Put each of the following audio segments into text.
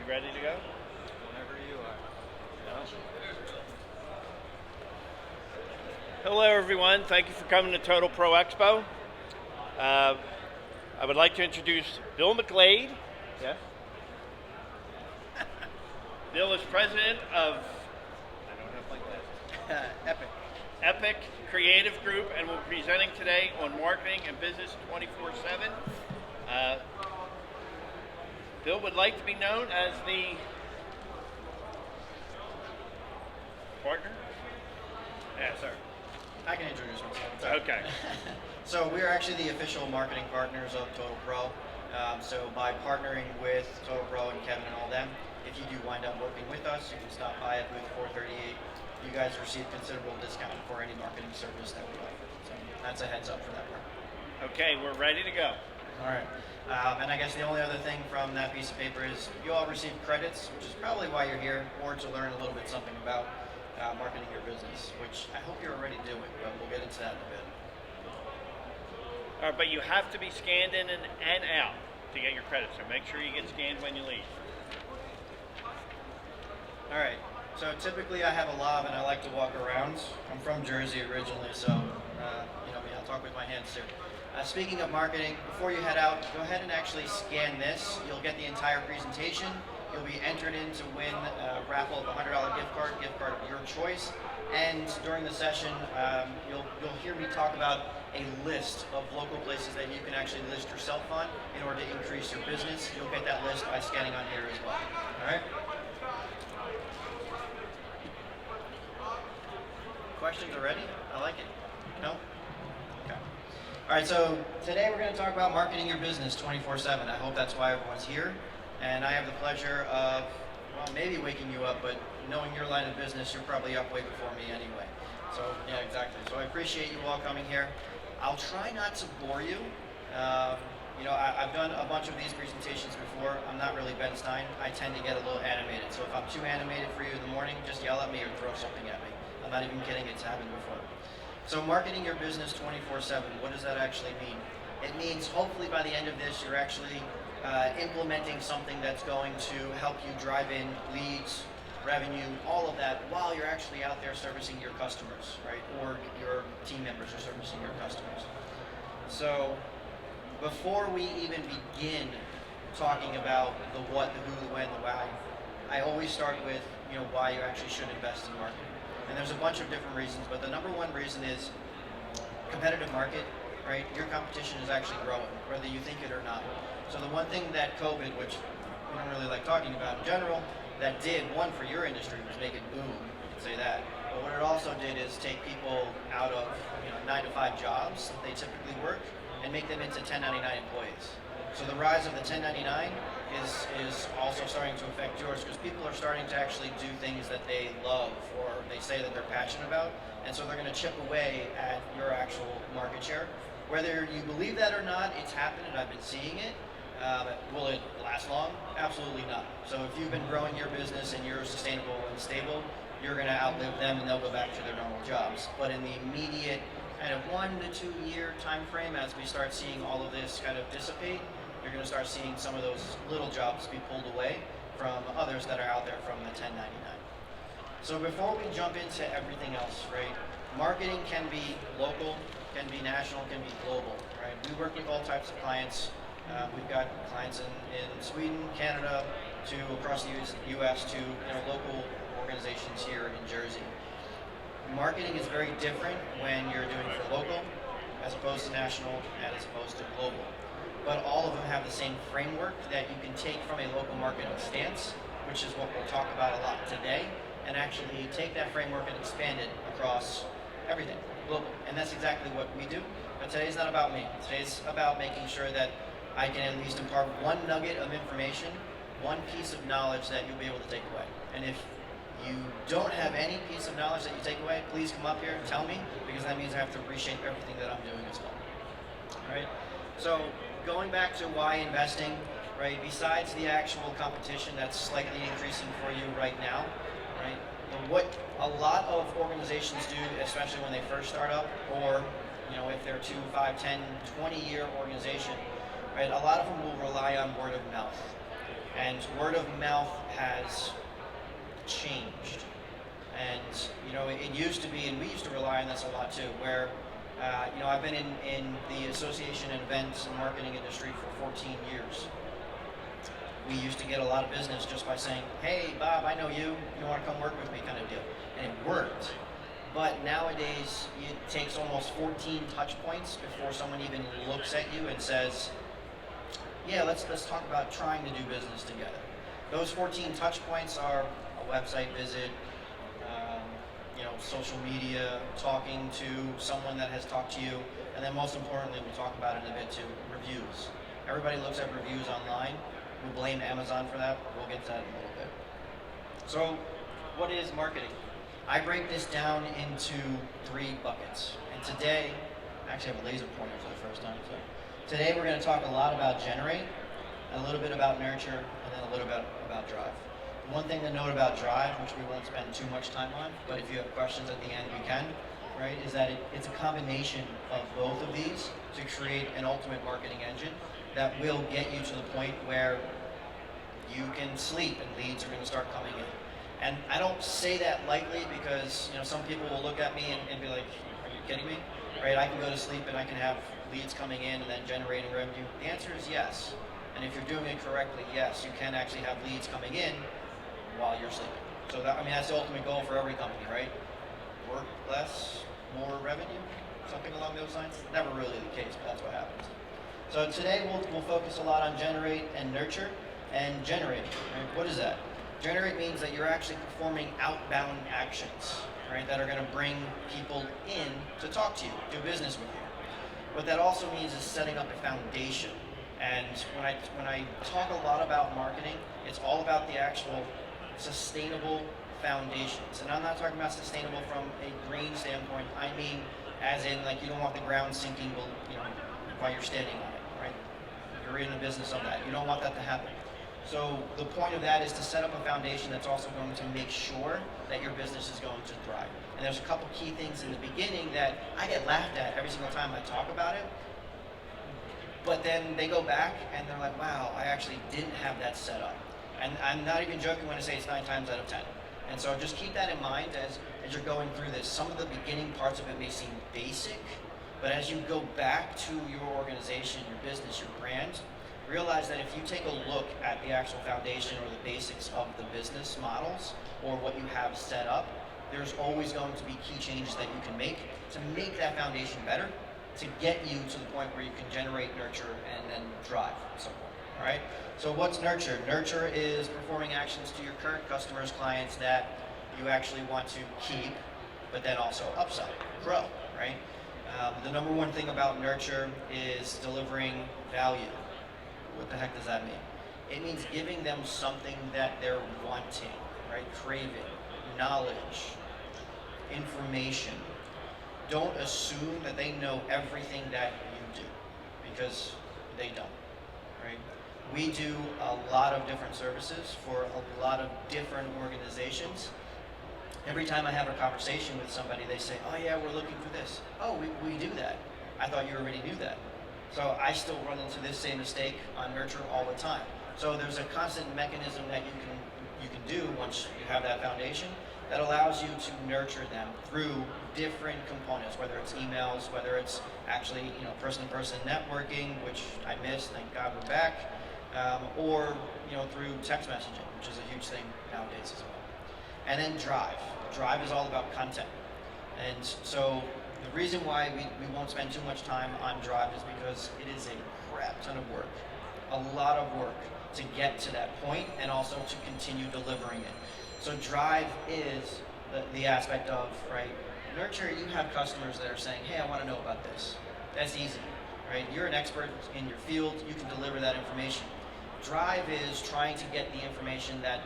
ready to go? Whenever you are. Hello, everyone. Thank you for coming to TotalProExpo. I would like to introduce Bill McGlade. Yes. Bill is president of, I don't have my glasses. Epic Creative Group, and will be presenting today on marketing and business 24/7. Bill would like to be known as the partner? Yeah, sir. I can introduce myself. Okay. So we're actually the official marketing partners of TotalPro. So by partnering with TotalPro and Kevin and all them, if you do wind up working with us, you can stop by at booth 438. You guys receive considerable discount for any marketing service that we offer. So that's a heads up for that part. Okay, we're ready to go. All right. And I guess the only other thing from that piece of paper is you all receive credits, which is probably why you're here, or to learn a little bit something about marketing your business, which I hope you're already doing, but we'll get into that in a bit. All right, but you have to be scanned in and out to get your credit, so make sure you get scanned when you leave. All right. So typically I have a lob and I like to walk around. I'm from Jersey originally, so I'll talk with my hands too. Speaking of marketing, before you head out, go ahead and actually scan this. You'll get the entire presentation. You'll be entered in to win a raffle of a $100 gift card of your choice. And during the session, you'll hear me talk about a list of local places that you can actually list yourself on in order to increase your business. You'll get that list by scanning on here as well. All right? Questions already? I like it. No? Okay. All right, so today we're going to talk about marketing your business 24/7. I hope that's why everyone's here. And I have the pleasure of, well, maybe waking you up, but knowing your line of business, you're probably up way before me anyway. So, yeah, exactly. So I appreciate you all coming here. I'll try not to bore you. I've done a bunch of these presentations before. I'm not really Ben Stein. I tend to get a little animated. So if I'm too animated for you in the morning, just yell at me or throw something at me. I'm not even kidding, it's happened before. So marketing your business 24/7, what does that actually mean? It means hopefully by the end of this, you're actually implementing something that's going to help you drive in leads, revenue, all of that, while you're actually out there servicing your customers, right? Or your team members are servicing your customers. So before we even begin talking about the what, the who, the when, the why, I always start with why you actually should invest in marketing. And there's a bunch of different reasons, but the number one reason is competitive market, right? Your competition is actually growing, whether you think it or not. So the one thing that COVID, which we don't really like talking about in general, that did, one for your industry, was make it boom, you can say that. But what it also did is take people out of 9-to-5 jobs that they typically work and make them into 1099 employees. So the rise of the 1099 is also starting to affect yours because people are starting to actually do things that they love or they say that they're passionate about, and so they're going to chip away at your actual market share. Whether you believe that or not, it's happened and I've been seeing it. Will it last long? Absolutely not. So if you've been growing your business and you're sustainable and stable, you're going to outlive them and they'll go back to their normal jobs. But in the immediate kind of 1 to 2 year time frame, as we start seeing all of this kind of dissipate, you're going to start seeing some of those little jobs be pulled away from others that are out there from the 1099. So before we jump into everything else, right, marketing can be local, can be national, can be global, right? We work with all types of clients. We've got clients in Sweden, Canada, to across the US to local organizations here in Jersey. Marketing is very different when you're doing for local as opposed to national and as opposed to global. But all of them have the same framework that you can take from a local marketing stance, which is what we'll talk about a lot today, and actually take that framework and expand it across everything, global. And that's exactly what we do. But today's not about me. Today's about making sure that I can at least impart one nugget of information, one piece of knowledge that you'll be able to take away. And if you don't have any piece of knowledge that you take away, please come up here and tell me, because that means I have to reshape everything that I'm doing as well. All right? So going back to why investing, right? Besides the actual competition that's slightly increasing for you right now, right? What a lot of organizations do, especially when they first start up, or if they're 2, 5, 10, 20-year organization, right? A lot of them will rely on word of mouth. And word of mouth has changed. And it used to be, and we used to rely on this a lot too, where I've been in the association and events and marketing industry for 14 years. We used to get a lot of business just by saying, hey, Bob, I know you want to come work with me kind of deal. And it worked. But nowadays, it takes almost 14 touch points before someone even looks at you and says, yeah, let's talk about trying to do business together. Those 14 touch points are a website visit, social media, talking to someone that has talked to you, and then most importantly, we'll talk about it in a bit too, reviews. Everybody looks at reviews online. We blame Amazon for that. We'll get to that in a little bit. So, what is marketing? I break this down into 3 buckets. And today, I actually have a laser pointer for the first time. So today we're going to talk a lot about generate, a little bit about nurture, and then a little bit about drive. One thing to note about drive, which we won't spend too much time on, but if you have questions at the end, we can, right, is that it's a combination of both of these to create an ultimate marketing engine that will get you to the point where you can sleep and leads are going to start coming in. And I don't say that lightly because some people will look at me and be like, are you kidding me? Right? I can go to sleep and I can have leads coming in and then generating revenue. The answer is yes. And if you're doing it correctly, yes, you can actually have leads coming in while you're sleeping. So that's the ultimate goal for every company, right? Work less, more revenue, something along those lines. Never really the case, but that's what happens. So today we'll focus a lot on generate and nurture. And generate, right? What is that? Generate means that you're actually performing outbound actions, right, that are going to bring people in to talk to you, do business with you. What that also means is setting up a foundation. And when I talk a lot about marketing, it's all about the actual sustainable foundations. And I'm not talking about sustainable from a green standpoint. I mean, as in, like, you don't want the ground sinking, while you're standing on it, right? You're in the business of that. You don't want that to happen. So the point of that is to set up a foundation that's also going to make sure that your business is going to thrive. And there's a couple key things in the beginning that I get laughed at every single time I talk about it. But then they go back and they're like, wow, I actually didn't have that set up. And I'm not even joking when I say it's 9 times out of 10. And so just keep that in mind as you're going through this. Some of the beginning parts of it may seem basic, but as you go back to your organization, your business, your brand, realize that if you take a look at the actual foundation or the basics of the business models or what you have set up, there's always going to be key changes that you can make to make that foundation better, to get you to the point where you can generate, nurture, and then drive at some point. All right? So what's nurture? Nurture is performing actions to your current customers, clients that you actually want to keep, but then also upsell, grow, right? The number one thing about nurture is delivering value. What the heck does that mean? It means giving them something that they're wanting, right? Craving, knowledge, information. Don't assume that they know everything that you do, because they don't, right? We do a lot of different services for a lot of different organizations. Every time I have a conversation with somebody, they say, oh yeah, we're looking for this. Oh, we do that. I thought you already knew that. So I still run into this same mistake on nurture all the time. So there's a constant mechanism that you can do once you have that foundation that allows you to nurture them through different components, whether it's emails, whether it's actually person-to-person networking, which I missed, thank God we're back, or through text messaging, which is a huge thing nowadays as well. And then drive. Drive is all about content. And so the reason why we won't spend too much time on drive is because it is a crap ton of work, a lot of work to get to that point and also to continue delivering it. So drive is the aspect of, right, nurture. You have customers that are saying, hey, I want to know about this. That's easy, right? You're an expert in your field. You can deliver that information. Drive is trying to get the information that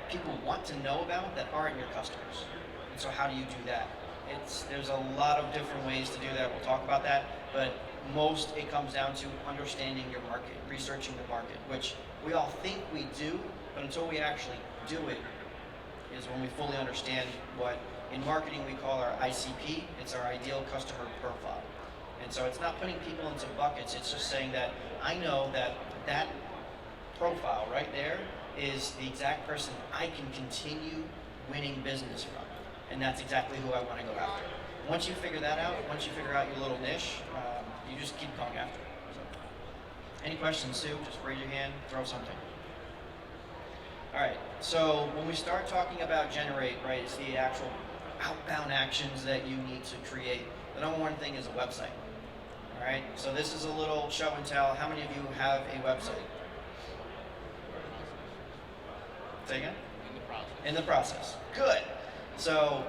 people want to know about that aren't your customers. And so how do you do that? There's a lot of different ways to do that. We'll talk about that, but most it comes down to understanding your market, researching the market, which we all think we do, but until we actually do it is when we fully understand what in marketing we call our ICP. It's our ideal customer profile. And so it's not putting people into buckets, it's just saying that I know that profile right there is the exact person I can continue winning business from. And that's exactly who I want to go after. Once you figure that out, once you figure out your little niche, you just keep going after it. So, any questions, Sue? Just raise your hand, throw something. All right, so when we start talking about generate, right, it's the actual outbound actions that you need to create. The number one thing is a website. All right, so this is a little show and tell. How many of you have a website? Say again? In the process. In the process. Good. So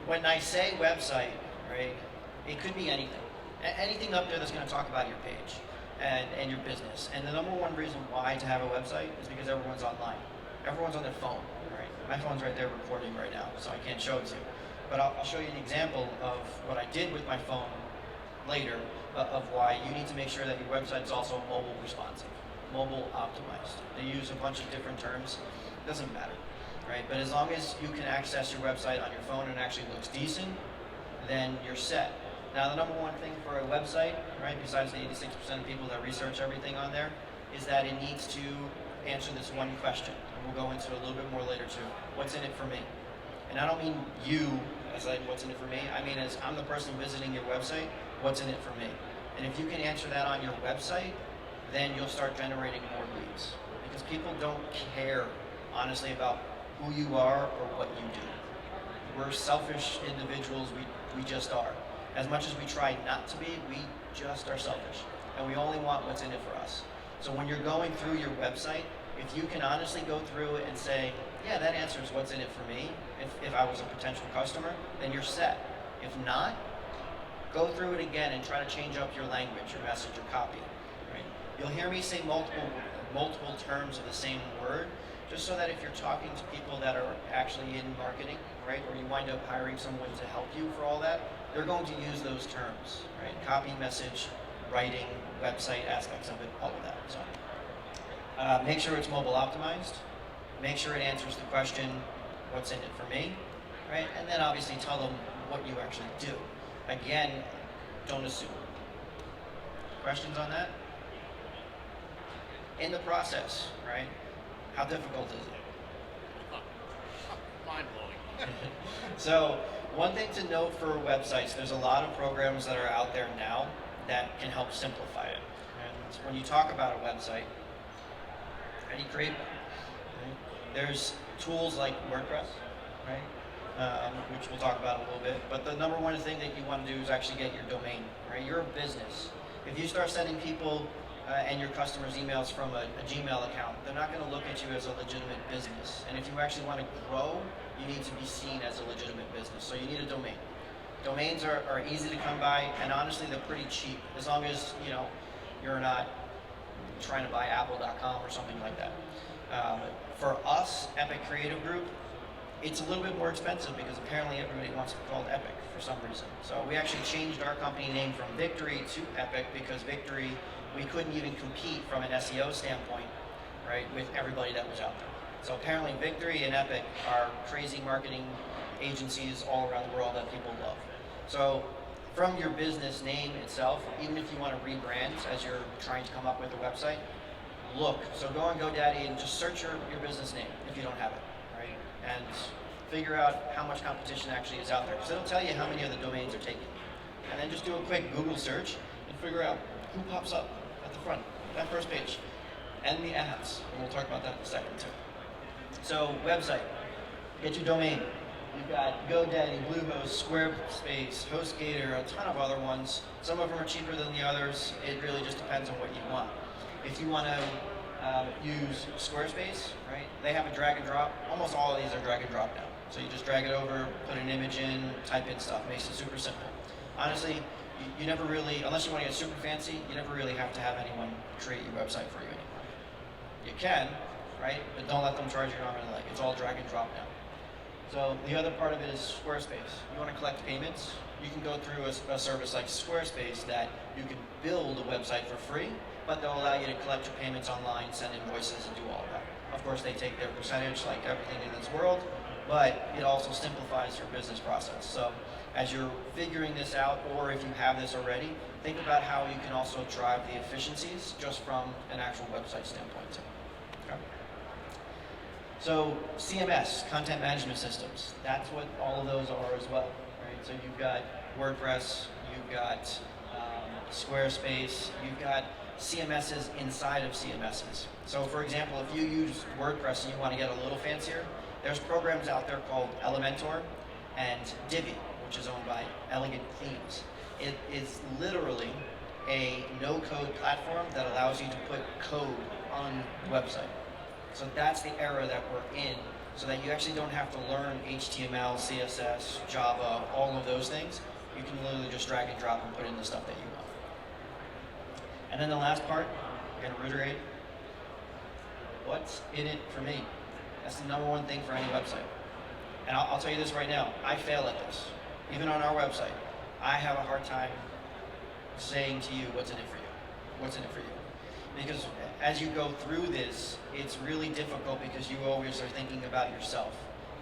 when I say website, right, it could be anything. Anything up there that's going to talk about your page and your business. And the number one reason why to have a website is because everyone's online. Everyone's on their phone, right? My phone's right there recording right now, so I can't show it to you. But I'll show you an example of what I did with my phone later of why you need to make sure that your website is also mobile responsive, mobile optimized. They use a bunch of different terms. It doesn't matter, right? But as long as you can access your website on your phone and it actually looks decent, then you're set. Now, the number one thing for a website, right, besides the 86% of people that research everything on there, is that it needs to answer this one question. And we'll go into it a little bit more later too. What's in it for me? And I don't mean you as like what's in it for me. I mean as I'm the person visiting your website, what's in it for me? And if you can answer that on your website, then you'll start generating more leads. Because people don't care, honestly, about who you are or what you do. We're selfish individuals, we just are. As much as we try not to be, we just are selfish. And we only want what's in it for us. So when you're going through your website, if you can honestly go through it and say, yeah, that answers what's in it for me, if I was a potential customer, then you're set. If not, go through it again and try to change up your language, your message, your copy. Right? You'll hear me say multiple terms of the same word, just so that if you're talking to people that are actually in marketing, right, or you wind up hiring someone to help you for all that, they're going to use those terms, right? Copy, message, writing, website aspects of it, all of that. So make sure it's mobile optimized. Make sure it answers the question, what's in it for me, right? And then obviously tell them what you actually do. Again, don't assume. Questions on that? In the process, right? How difficult is it? Mind-blowing. So one thing to note for websites, there's a lot of programs that are out there now that can help simplify it. And when you talk about a website, how do you create one? Right? There's tools like WordPress, right? Which we'll talk about a little bit. But the number one thing that you want to do is actually get your domain, right? You're a business. If you start sending people and your customers emails from a Gmail account, they're not going to look at you as a legitimate business. And if you actually want to grow, you need to be seen as a legitimate business. So you need a domain. Domains are easy to come by, and honestly, they're pretty cheap, as long as you're not trying to buy apple.com or something like that. For us, Epic Creative Group, it's a little bit more expensive because apparently everybody wants to be called Epic for some reason. So we actually changed our company name from Victory to Epic because Victory, we couldn't even compete from an SEO standpoint, right, with everybody that was out there. So apparently Victory and Epic are crazy marketing agencies all around the world that people love. So from your business name itself, even if you want to rebrand as you're trying to come up with a website, look. So go on GoDaddy and just search your business name if you don't have it, right? And figure out how much competition actually is out there. Because it'll tell you how many of the domains are taken. And then just do a quick Google search and figure out who pops up at the front, that first page, and the ads. And we'll talk about that in a second too. So website, get your domain. You've got GoDaddy, Bluehost, Squarespace, HostGator, a ton of other ones. Some of them are cheaper than the others. It really just depends on what you want. If you want to use Squarespace, right? They have a drag and drop. Almost all of these are drag and drop now. So you just drag it over, put an image in, type in stuff. Makes it super simple. Honestly, you never really, unless you want to get super fancy, you never really have to have anyone create your website for you anymore. You can, right? But don't let them charge you an arm and a leg. It's all drag and drop now. So the other part of it is Squarespace. You want to collect payments? You can go through a service like Squarespace that you can build a website for free, but they'll allow you to collect your payments online, send invoices, and do all of that. Of course, they take their percentage like everything in this world, but it also simplifies your business process. So as you're figuring this out, or if you have this already, think about how you can also drive the efficiencies just from an actual website standpoint too. Okay. So CMS, content management systems, that's what all of those are as well, right? So you've got WordPress, you've got Squarespace, you've got CMSs inside of CMSs. So for example, if you use WordPress and you want to get a little fancier, there's programs out there called Elementor and Divi, which is owned by Elegant Themes. It is literally a no-code platform that allows you to put code on the website. So that's the era that we're in, so that you actually don't have to learn HTML, CSS, Java, all of those things. You can literally just drag and drop and put in the stuff that you want. And then the last part, we're going to reiterate, what's in it for me? That's the number one thing for any website. And I'll tell you this right now, I fail at this. Even on our website, I have a hard time saying to you, what's in it for you? What's in it for you? Because as you go through this, it's really difficult because you always are thinking about yourself.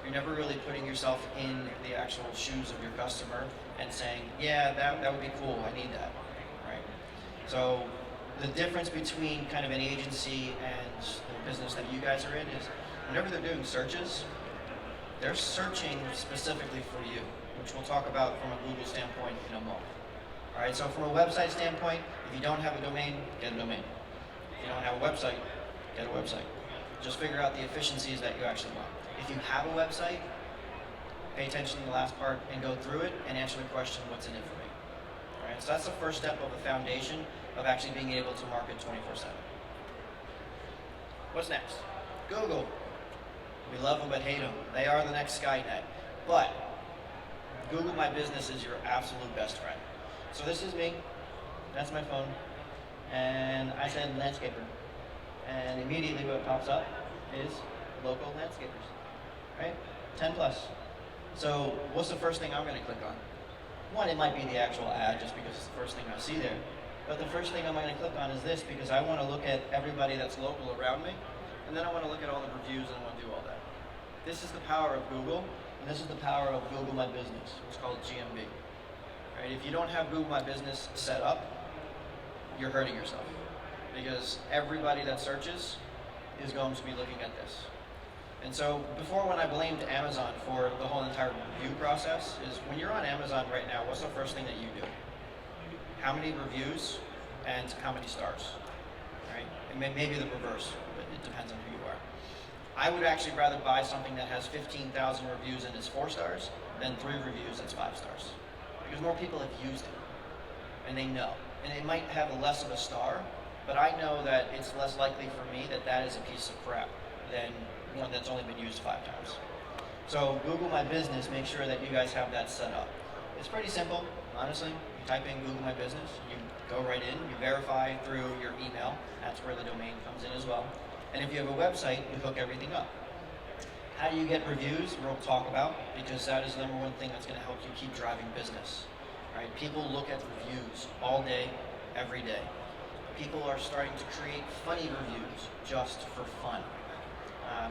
You're never really putting yourself in the actual shoes of your customer and saying, yeah, that would be cool, I need that, right? So the difference between kind of an agency and the business that you guys are in is whenever they're doing searches, they're searching specifically for you, which we'll talk about from a Google standpoint in a moment. All right, so from a website standpoint, if you don't have a domain, get a domain. If you don't have a website, get a website. Just figure out the efficiencies that you actually want. If you have a website, pay attention to the last part and go through it and answer the question, what's in it for me? All right, so that's the first step of the foundation of actually being able to market 24/7. What's next? Google. We love them but hate them. They are the next Skynet. But Google My Business is your absolute best friend. So this is me. That's my phone. And I said landscaper. And immediately what pops up is local landscapers. Right? 10 plus. So what's the first thing I'm going to click on? One, it might be the actual ad just because it's the first thing I see there. But the first thing I'm going to click on is this because I want to look at everybody that's local around me. And then I want to look at all the reviews and I want to do all that. This is the power of Google. And this is the power of Google My Business. It's called GMB. Right? If you don't have Google My Business set up, you're hurting yourself. Because everybody that searches is going to be looking at this. And so before, when I blamed Amazon for the whole entire review process, is when you're on Amazon right now, what's the first thing that you do? How many reviews and how many stars? Right? And maybe the reverse, but it depends on who you are. I would actually rather buy something that has 15,000 reviews and is 4 stars than 3 reviews that's 5 stars. Because more people have used it, and they know. And it might have less of a star, but I know that it's less likely for me that that is a piece of crap than one that's only been used 5 times. So Google My Business, make sure that you guys have that set up. It's pretty simple, honestly. You type in Google My Business, you go right in, you verify through your email. That's where the domain comes in as well. And if you have a website, you hook everything up. How do you get reviews? We'll talk about, because that is the number one thing that's going to help you keep driving business. Right? People look at reviews all day, every day. People are starting to create funny reviews just for fun.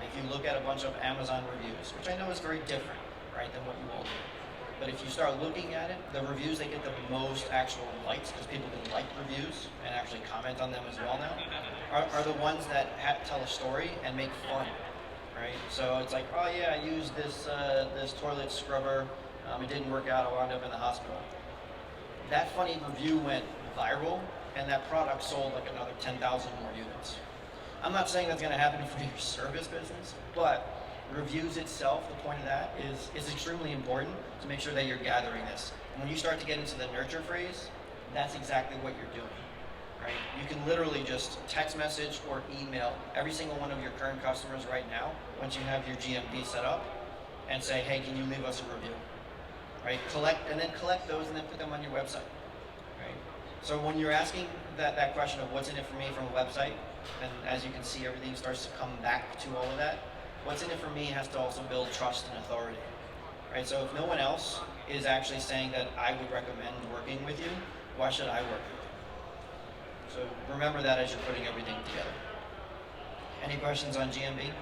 If you look at a bunch of Amazon reviews, which I know is very different, right, than what you all do. But if you start looking at it, the reviews that get the most actual likes, because people can like reviews and actually comment on them as well now, are the ones that tell a story and make fun, right? So it's like, oh yeah, I used this this toilet scrubber, it didn't work out, I wound up in the hospital. That funny review went viral, and that product sold like another 10,000 more units. I'm not saying that's going to happen for your service business, but reviews itself, the point of that is extremely important to make sure that you're gathering this. And when you start to get into the nurture phase, that's exactly what you're doing, right? You can literally just text message or email every single one of your current customers right now, once you have your GMP set up, and say, hey, can you leave us a review, right? Collect those and then put them on your website, right? So when you're asking that question of what's in it for me from a website, and as you can see, everything starts to come back to all of that. What's in it for me has to also build trust and authority, right? So if no one else is actually saying that I would recommend working with you, why should I work with you? So remember that as you're putting everything together. Any questions on GMB?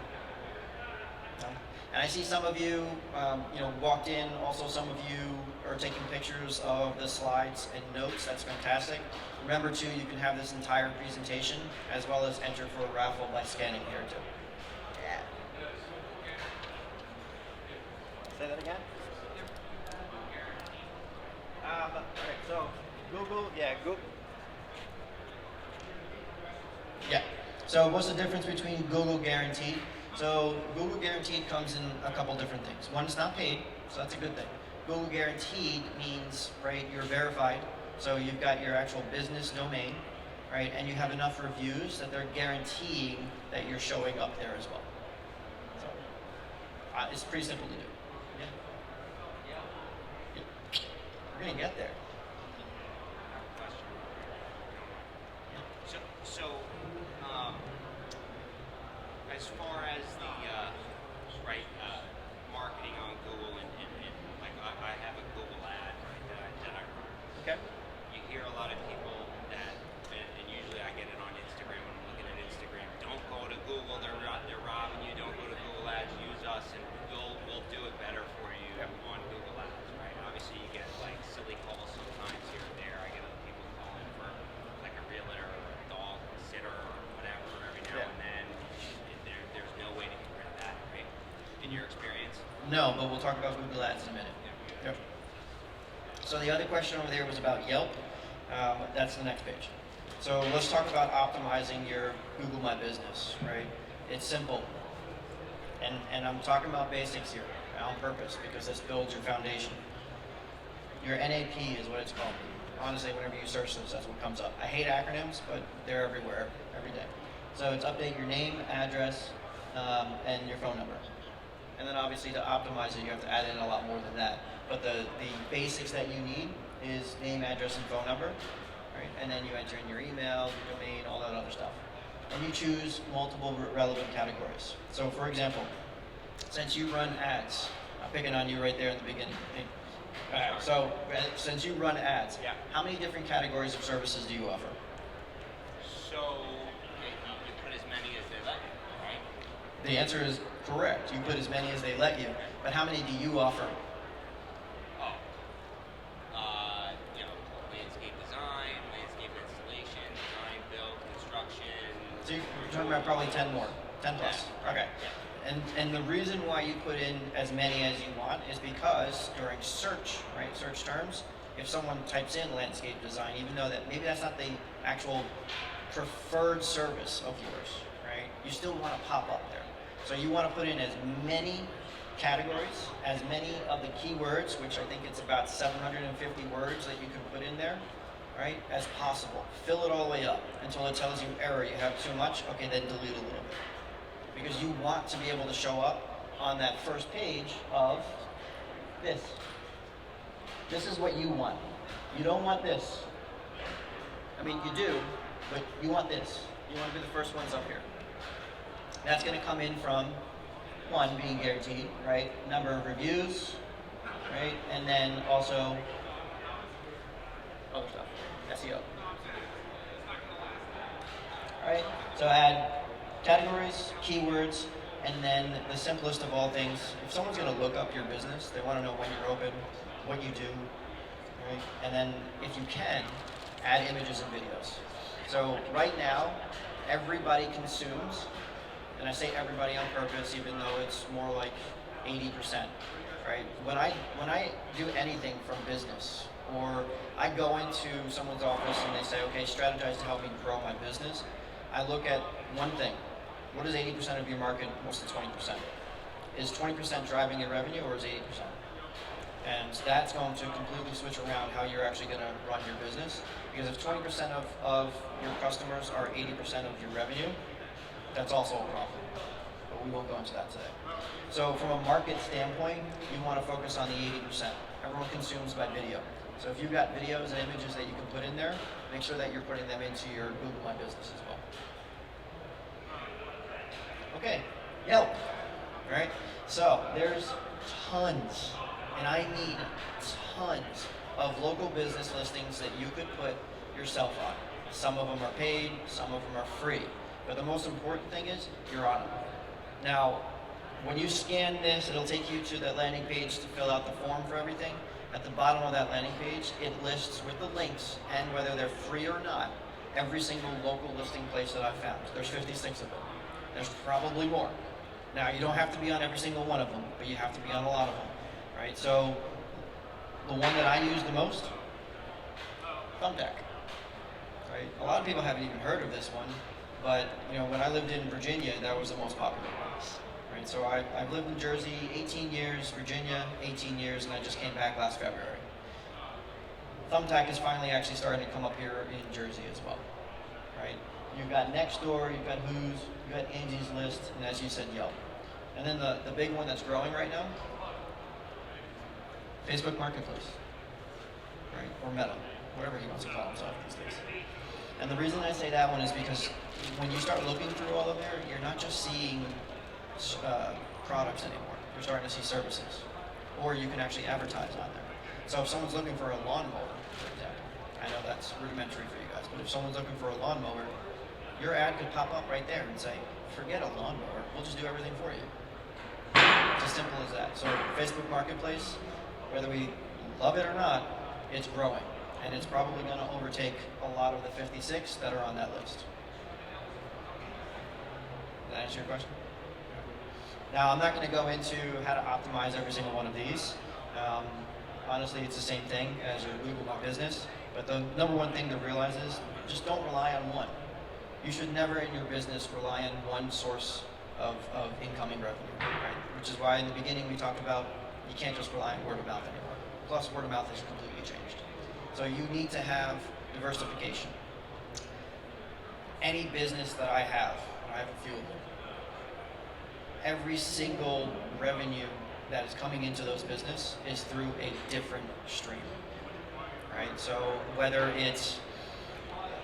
No? And I see some of you, walked in. Also, some of you are taking pictures of the slides and notes. That's fantastic. Remember, too, you can have this entire presentation as well as enter for a raffle by scanning here, too. Yeah. Say that again? Okay, so Google. Yeah. So what's the difference between Google Guaranteed? So Google Guaranteed comes in a couple different things. One, it's not paid, so that's a good thing. Google Guaranteed means, right, you're verified, so you've got your actual business domain, right, and you have enough reviews that they're guaranteeing that you're showing up there as well. So it's pretty simple to do. Yeah. We're gonna get there. As far as the marketing on Google and like I have a Google ad that I run. Okay. You hear a lot of people that, and usually I get it on Instagram when I'm looking at Instagram. Don't go to Google; they're robbing you. Don't go to Google Ads. Use us, and we'll do it better for you on Google Ads. Right? Obviously, you get like silly calls sometimes here and there. I get other people calling for like a realtor or a dog sitter or whatever every now and then. There's no way to get rid of that, right? In your experience? No, but we'll talk about Google Ads in a minute. Yep. So the other question over there was about Yelp. That's the next page. So let's talk about optimizing your Google My Business, right? It's simple. And I'm talking about basics here on purpose because this builds your foundation. Your NAP is what it's called. Honestly, whenever you search this, that's what comes up. I hate acronyms, but they're everywhere, every day. So it's update your name, address, and your phone number. And then obviously to optimize it, you have to add in a lot more than that. But the basics that you need is name, address, and phone number, right? And then you enter in your email, your domain, all that other stuff. And you choose multiple relevant categories. So for example, since you run ads, I'm picking on you right there in the beginning. So since you run ads, how many different categories of services do you offer? So you put as many as they let you, right? The answer is correct. You put as many as they let you. But how many do you offer? Landscape design, landscape installation, design, build, construction. So you're talking about probably 10 more, 10 plus. Yeah. Okay. And the reason why you put in as many as you want is because during search, right, search terms, if someone types in landscape design, even though that maybe that's not the actual preferred service of yours, right, you still want to pop up there. So you want to put in as many categories, as many of the keywords, which I think it's about 750 words that you can put in there, right, as possible. Fill it all the way up until it tells you error, you have too much, okay, then delete a little bit. Because you want to be able to show up on that first page of this. This is what you want. You don't want this. I mean, you do, but you want this. You want to be the first ones up here. That's going to come in from, one, being guaranteed, right? Number of reviews, right? And then also other stuff, SEO. All right, so add categories, keywords, and then the simplest of all things, if someone's going to look up your business, they want to know when you're open, what you do, right? And then if you can, add images and videos. So right now, everybody consumes, and I say everybody on purpose, even though it's more like 80%, right? When I do anything from business, or I go into someone's office and they say, okay, strategize to help me grow my business, I look at one thing. What is 80% of your market? What's the 20%? Is 20% driving your revenue, or is 80%? And that's going to completely switch around how you're actually going to run your business. Because if 20% of your customers are 80% of your revenue, that's also a problem. But we won't go into that today. So from a market standpoint, you want to focus on the 80%. Everyone consumes by video. So if you've got videos and images that you can put in there, make sure that you're putting them into your Google My Business as well. Okay, Yelp, right? So there's tons, and I mean tons of local business listings that you could put yourself on. Some of them are paid, some of them are free. But the most important thing is you're on them. Now, When you scan this, it'll take you to the landing page to fill out the form for everything. At the bottom of that landing page, it lists with the links and whether they're free or not, every single local listing place that I've found. There's 56 of them. There's probably more. Now, you don't have to be on every single one of them, but you have to be on a lot of them, right? So, the one that I use the most, Thumbtack, right? A lot of people haven't even heard of this one, but when I lived in Virginia, that was the most popular one, right? So I've lived in Jersey 18 years, Virginia 18 years, and I just came back last February. Thumbtack is finally actually starting to come up here in Jersey as well, right? You've got Nextdoor, you've got Who's, you've got Angie's List, and as you said, Yelp. And then the big one that's growing right now, Facebook Marketplace, right? Or Meta, whatever he wants to call himself these days. And the reason I say that one is because when you start looking through all of there, you're not just seeing products anymore. You're starting to see services. Or you can actually advertise on there. So if someone's looking for a lawnmower, for example, I know that's rudimentary for you guys, but if someone's looking for a lawnmower, your ad could pop up right there and say, forget a lawnmower, we'll just do everything for you. It's as simple as that. So Facebook Marketplace, whether we love it or not, it's growing. And it's probably going to overtake a lot of the 56 that are on that list. Did that answer your question? Now, I'm not going to go into how to optimize every single one of these. Honestly, it's the same thing as your Google My Business. But the number one thing to realize is just don't rely on one. You should never in your business rely on one source of incoming revenue, right? Which is why in the beginning we talked about you can't just rely on word of mouth anymore. Plus, word of mouth has completely changed. So you need to have diversification. Any business that I have a few of them, every single revenue that is coming into those business is through a different stream, right? So whether it's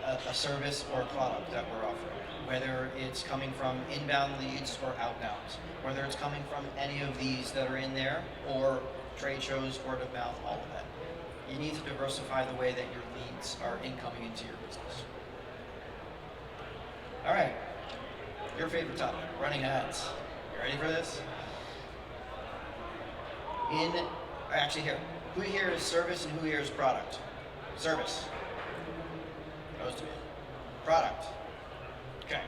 a service or a product that we're offering, whether it's coming from inbound leads or outbounds, whether it's coming from any of these that are in there or trade shows, word of mouth, all of that. You need to diversify the way that your leads are incoming into your business. All right, your favorite topic, running ads. You ready for this? Actually here, who here is service and who here is product? Service. Those two. Product. Okay.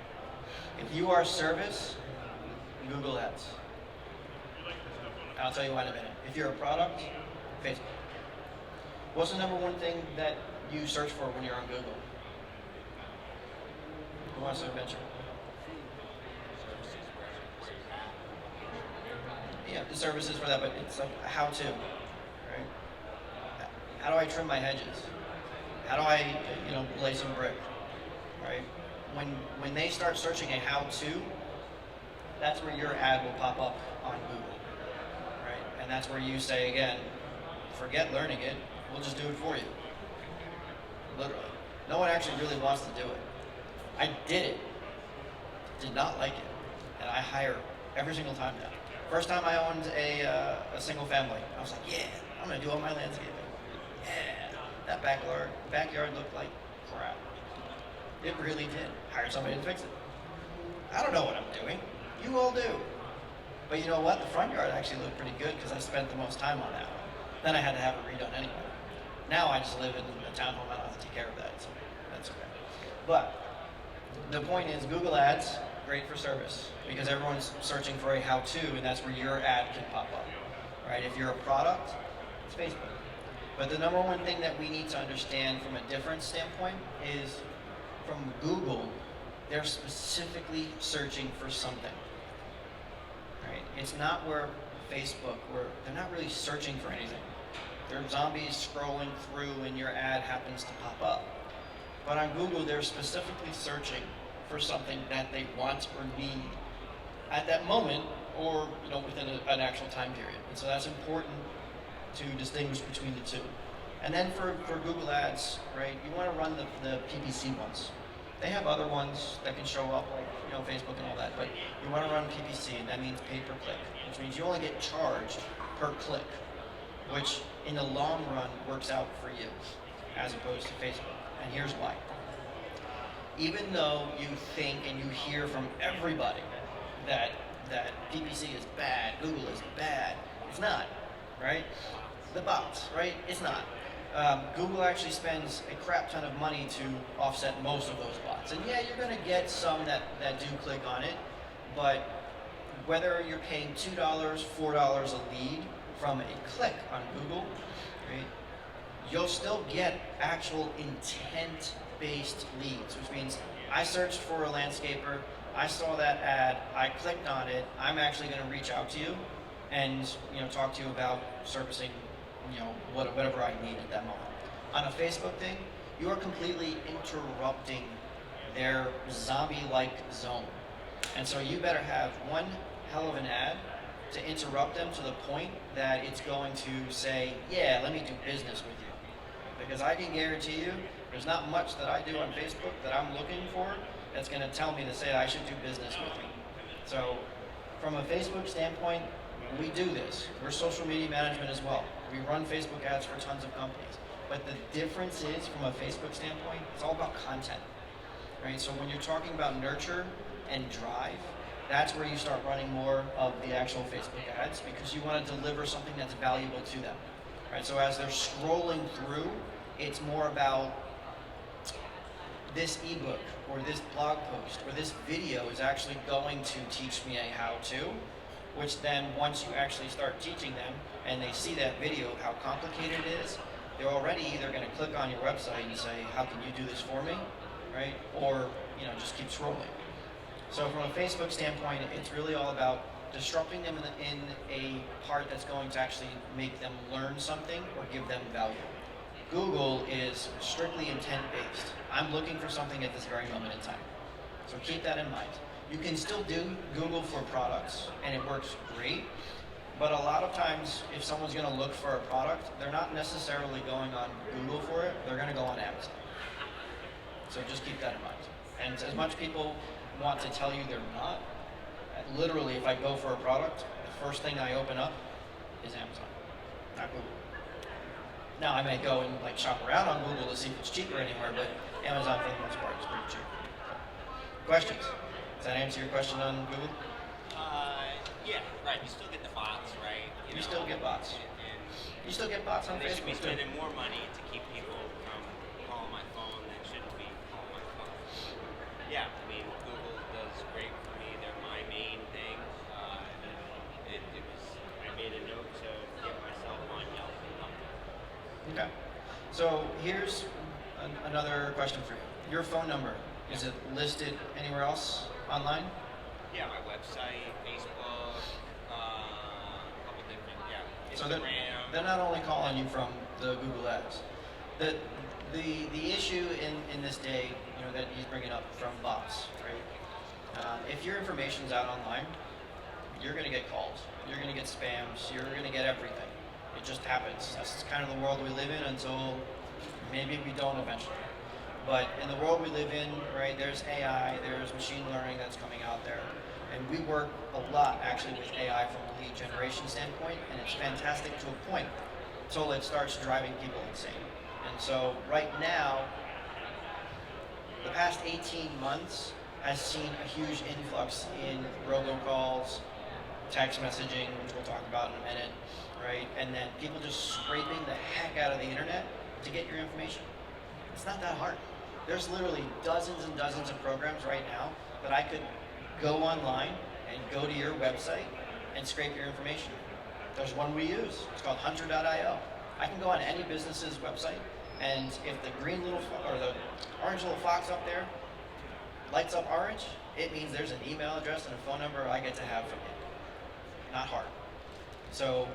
If you are service, Google Ads. I'll tell you why in a minute. If you're a product, Facebook. What's the number one thing that you search for when you're on Google? Who wants to venture? Yeah, the services for that, but it's like a how-to, right? How do I trim my hedges? How do I, lay some brick, right? When they start searching a how-to, that's where your ad will pop up on Google, right? And that's where you say again, forget learning it, we'll just do it for you. Literally. No one actually really wants to do it. I did it, did not like it, and I hire every single time now. First time I owned a single family, I was like, yeah, I'm gonna do all my landscaping. Yeah, that backyard looked like crap. It really did. Hired somebody to fix it. I don't know what I'm doing. You all do. But you know what? The front yard actually looked pretty good because I spent the most time on that one. Then I had to have it redone anyway. Now I just live in a townhome. I don't have to take care of that, so that's okay. But the point is, Google Ads, great for service because everyone's searching for a how-to, and that's where your ad can pop up, right? If you're a product, it's Facebook. But the number one thing that we need to understand from a different standpoint is from Google, they're specifically searching for something, right? It's not where Facebook, where they're not really searching for anything. They're zombies scrolling through and your ad happens to pop up. But on Google, they're specifically searching for something that they want or need at that moment or within an actual time period. And so that's important to distinguish between the two. And then for Google Ads, right, you want to run the PPC ones. They have other ones that can show up like Facebook and all that, but you want to run PPC, and that means pay per click, which means you only get charged per click, which in the long run works out for you as opposed to Facebook. And here's why. Even though you think and you hear from everybody that that PPC is bad, Google is bad. It's not, right? The bots, right? It's not. Google actually spends a crap ton of money to offset most of those bots. And yeah, you're going to get some that do click on it, but whether you're paying $2, $4 a lead from a click on Google, right, you'll still get actual intent-based leads, which means I searched for a landscaper, I saw that ad, I clicked on it, I'm actually going to reach out to you and talk to you about servicing whatever I need at that moment. On a Facebook thing, you are completely interrupting their zombie-like zone. And so you better have one hell of an ad to interrupt them to the point that it's going to say, yeah, let me do business with you. Because I can guarantee you, there's not much that I do on Facebook that I'm looking for that's going to tell me to say I should do business with you. So from a Facebook standpoint, we do this. We're social media management as well. We run Facebook ads for tons of companies. But the difference is, from a Facebook standpoint, it's all about content, right? So when you're talking about nurture and drive, that's where you start running more of the actual Facebook ads, because you want to deliver something that's valuable to them, right? So as they're scrolling through, it's more about this ebook or this blog post or this video is actually going to teach me a how-to, which then once you actually start teaching them and they see that video of how complicated it is, they're already either going to click on your website and say, how can you do this for me, right? Or just keep scrolling. So from a Facebook standpoint, it's really all about disrupting them in a part that's going to actually make them learn something or give them value. Google is strictly intent-based. I'm looking for something at this very moment in time. So keep that in mind. You can still do Google for products, and it works great, but a lot of times, if someone's going to look for a product, they're not necessarily going on Google for it, they're going to go on Amazon. So just keep that in mind. And as much people want to tell you they're not, literally, if I go for a product, the first thing I open up is Amazon, not Google. Now, I may go and shop around on Google to see if it's cheaper anywhere, but Amazon, for the most part, is pretty cheap. Questions? Does that answer your question on Google? Yeah, right. You still get the bots, right? You still get bots. And You still get bots on they should be Facebook too. spending more money to keep people from calling my phone than shouldn't be calling my phone. Yeah, I mean, Google does great for me. They're my main thing. I made a note to get myself on Yelp and Yelp. Okay. So here's another question for you. Your phone number, is it listed anywhere else online? Yeah, my website, Facebook, a couple different, So Instagram. they're not only calling you from the Google ads. The issue in this day, that he's bringing up from bots, right? If your information's out online, you're going to get calls, you're going to get spams, you're going to get everything. It just happens. That's kind of the world we live in until maybe we don't eventually. But in the world we live in, right, there's AI, there's machine learning that's coming out there. And we work a lot actually with AI from a lead generation standpoint, and it's fantastic to a point until it starts driving people insane. And so right now, the past 18 months has seen a huge influx in robocalls, text messaging, which we'll talk about in a minute, right? And then people just scraping the heck out of the internet to get your information. It's not that hard. There's literally dozens and dozens of programs right now that I could go online and go to your website and scrape your information. There's one we use. It's called Hunter.io. I can go on any business's website, and if the green little or the orange little fox up there lights up orange, it means there's an email address and a phone number I get to have from you. Not hard. So,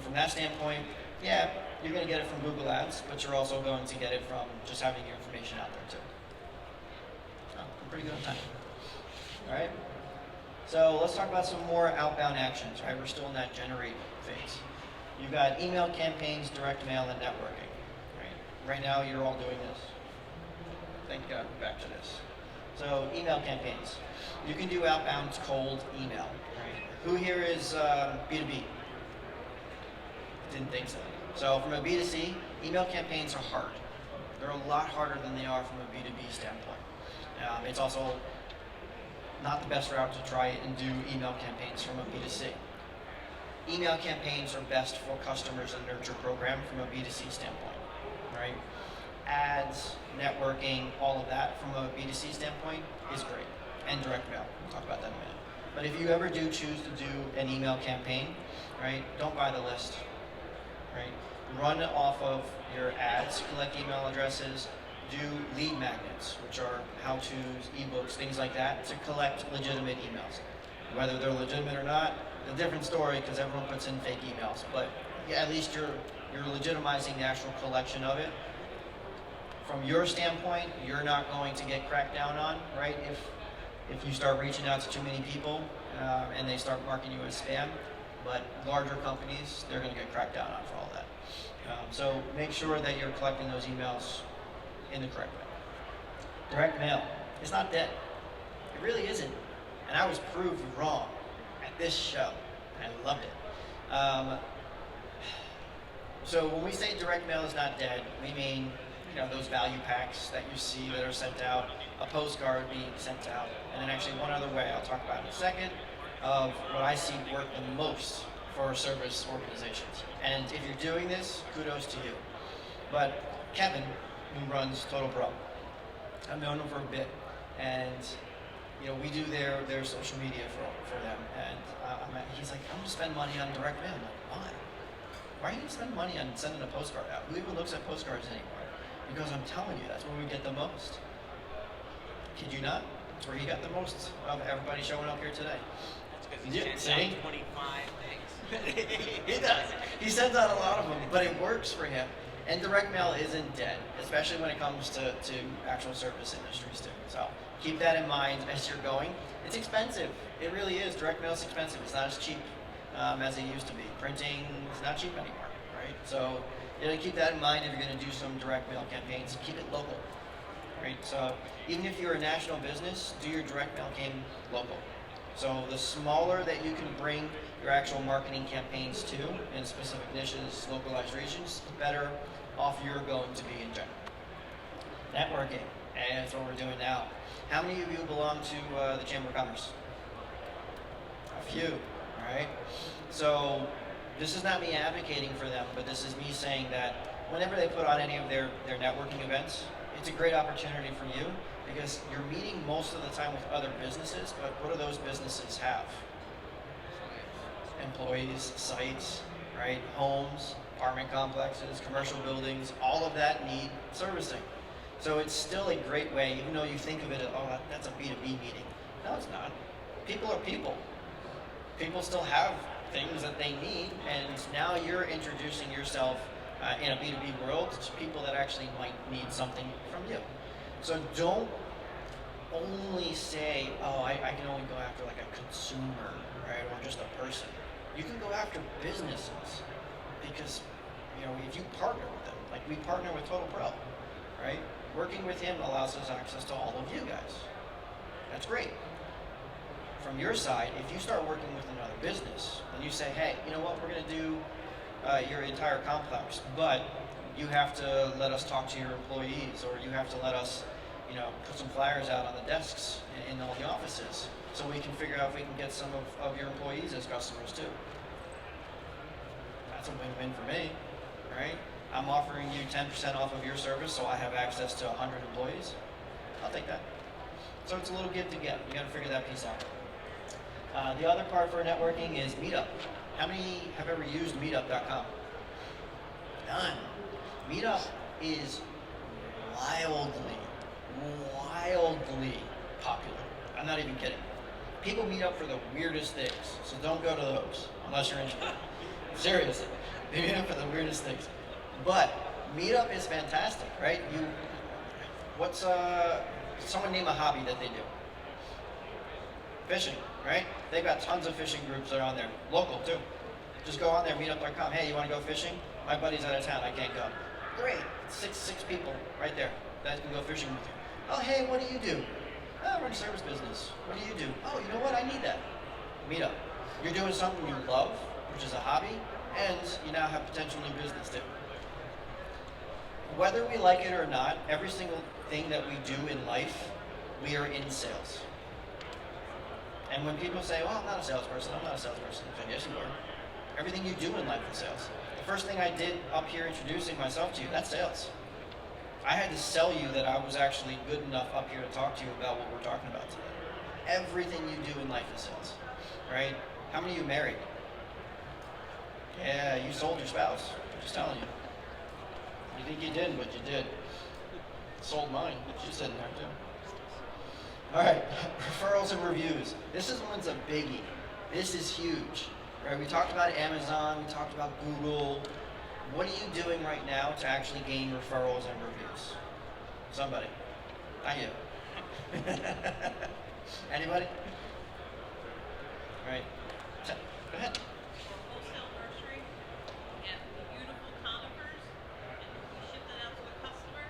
from that standpoint, yeah, you're going to get it from Google Ads, but you're also going to get it from just having your information out there too. So, I'm pretty good on time. All right. So let's talk about some more outbound actions. Right, we're still in that generate phase. You've got email campaigns, direct mail, and networking. Right now, you're all doing this. Thank God we're back to this. So email campaigns. You can do outbound cold email. Right? Who here is B2B? Didn't think so. So from a B2C, email campaigns are hard. They're a lot harder than they are from a B2B standpoint. It's also not the best route to try and do email campaigns from a B2C. Email campaigns are best for customers and nurture program from a B2C standpoint, right? Ads, networking, all of that from a B2C standpoint is great, and direct mail. We'll talk about that in a minute. But if you ever do choose to do an email campaign, right, don't buy the list, right? Run it off of your ads, collect email addresses, do lead magnets, which are how-tos, ebooks, things like that, to collect legitimate emails. Whether they're legitimate or not, a different story because everyone puts in fake emails. But yeah, at least you're legitimizing the actual collection of it. From your standpoint, you're not going to get cracked down on, right? If you start reaching out to too many people and they start marking you as spam. But larger companies, they're going to get cracked down on for all that. So make sure that you're collecting those emails in the correct way. Direct mail, it's not dead. It really isn't. And I was proved wrong at this show. I loved it. So when we say direct mail is not dead, we mean those value packs that you see that are sent out, a postcard being sent out, and then actually one other way I'll talk about in a second of what I see work the most for service organizations. And if you're doing this, kudos to you. But Kevin, who runs TotalPro, I've known him for a bit, and we do their social media for them. And he's like, I'm gonna spend money on direct mail. I'm like, why? Why are you gonna spend money on sending a postcard out? Who even looks at postcards anymore? Because I'm telling you, that's where we get the most. Kid you not? That's where he got the most of everybody showing up here today. That's because he sends out 25 things. He does. He sends out a lot of them, but it works for him. And direct mail isn't dead, especially when it comes to actual service industries too. So keep that in mind as you're going. It's expensive. It really is. Direct mail is expensive. It's not as cheap as it used to be. Printing is not cheap anymore, right? So keep that in mind if you're going to do some direct mail campaigns. Keep it local, right? So even if you're a national business, do your direct mail campaign local. So the smaller that you can bring your actual marketing campaigns to in specific niches, localized regions, the better off you're going to be in general. Networking, and that's what we're doing now. How many of you belong to the Chamber of Commerce? A few, all right? So this is not me advocating for them, but this is me saying that whenever they put on any of their networking events, it's a great opportunity for you because you're meeting most of the time with other businesses, but what do those businesses have? Employees, sites, right? Homes, apartment complexes, commercial buildings, all of that need servicing. So it's still a great way, even though you think of it as, oh, that's a B2B meeting. No, it's not. People are people. People still have things that they need, and now you're introducing yourself in a B2B world to people that actually might need something from you. So don't only say, oh, I can only go after like a consumer, right, or just a person. You can go after businesses because, if you partner with them, like we partner with TotalPro, right? Working with him allows us access to all of you guys. That's great. From your side, if you start working with another business, and you say, hey, you know what, we're going to do your entire complex, but you have to let us talk to your employees, or you have to let us, put some flyers out on the desks in all the offices, so we can figure out if we can get some of your employees as customers too. That's a win-win for me, right? I'm offering you 10% off of your service, so I have access to 100 employees. I'll take that. So it's a little give to get. You got to figure that piece out. The other part for networking is Meetup. How many have ever used Meetup.com? None. Meetup is wildly popular. I'm not even kidding. People meet up for the weirdest things, so don't go to those unless you're interested. Seriously, they meet up for the weirdest things. But Meetup is fantastic, right? What's someone name a hobby that they do? Fishing, right? They've got tons of fishing groups that are on there, local too. Just go on there, meetup.com. Hey, you want to go fishing? My buddy's out of town, I can't go. Great, six people right there that can go fishing with you. Oh, hey, what do you do? Oh, I run a service business. What do you do? Oh, you know what? I need that. Meetup. You're doing something you love, which is a hobby, and you now have potential new business too. Whether we like it or not, every single thing that we do in life, we are in sales. And when people say, well, I'm not a salesperson, I'm not a salesperson, I say, yes, you are. Everything you do in life is sales. The first thing I did up here introducing myself to you, that's sales. I had to sell you that I was actually good enough up here to talk to you about what we're talking about today. Everything you do in life is sales, right? How many of you married? Yeah, you sold your spouse. I'm just telling you. You think you didn't, but you did. Sold mine. She's sitting there too. All right, referrals and reviews. This one's a biggie. This is huge, right? We talked about Amazon. We talked about Google. What are you doing right now to actually gain referrals and reviews? Somebody. Not you. Anybody? All right. Go ahead. Wholesale nursery and beautiful conifers, and we ship that out to a customer.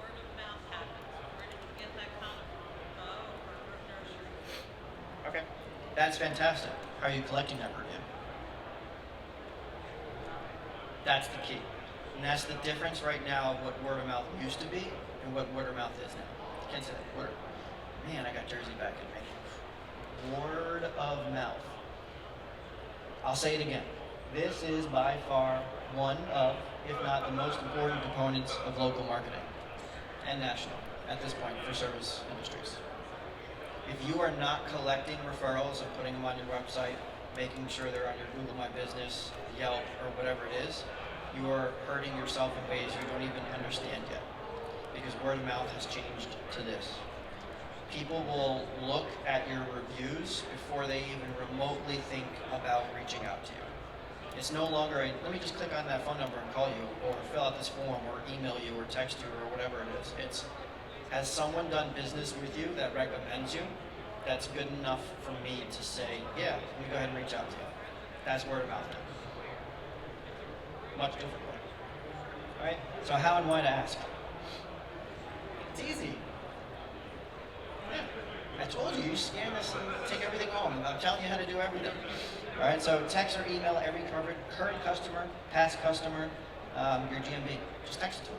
Word of mouth happens. Where did you get that conifer? Oh, Herbert Nursery. Okay. That's fantastic. How are you collecting that review? That's the key. And that's the difference right now of what word of mouth used to be and what word of mouth is now. Can't say that. Word. Man, I got Jersey back in me. Word of mouth. I'll say it again. This is by far one of, if not the most important components of local marketing and national at this point for service industries. If you are not collecting referrals and putting them on your website, making sure they're on your Google My Business, Yelp, or whatever it is, you are hurting yourself in ways you don't even understand yet. Because word of mouth has changed to this. People will look at your reviews before they even remotely think about reaching out to you. It's no longer a, let me just click on that phone number and call you, or fill out this form, or email you, or text you, or whatever it is. It's, has someone done business with you that recommends you? That's good enough for me to say, yeah, let me go ahead and reach out to you. That's word of mouth now. Much different way. All right, so how and why to ask? It's easy. Yeah. I told you, you scan this and take everything home. I'm telling you how to do everything. All right, so text or email every current customer, past customer, your GMB. Just text it to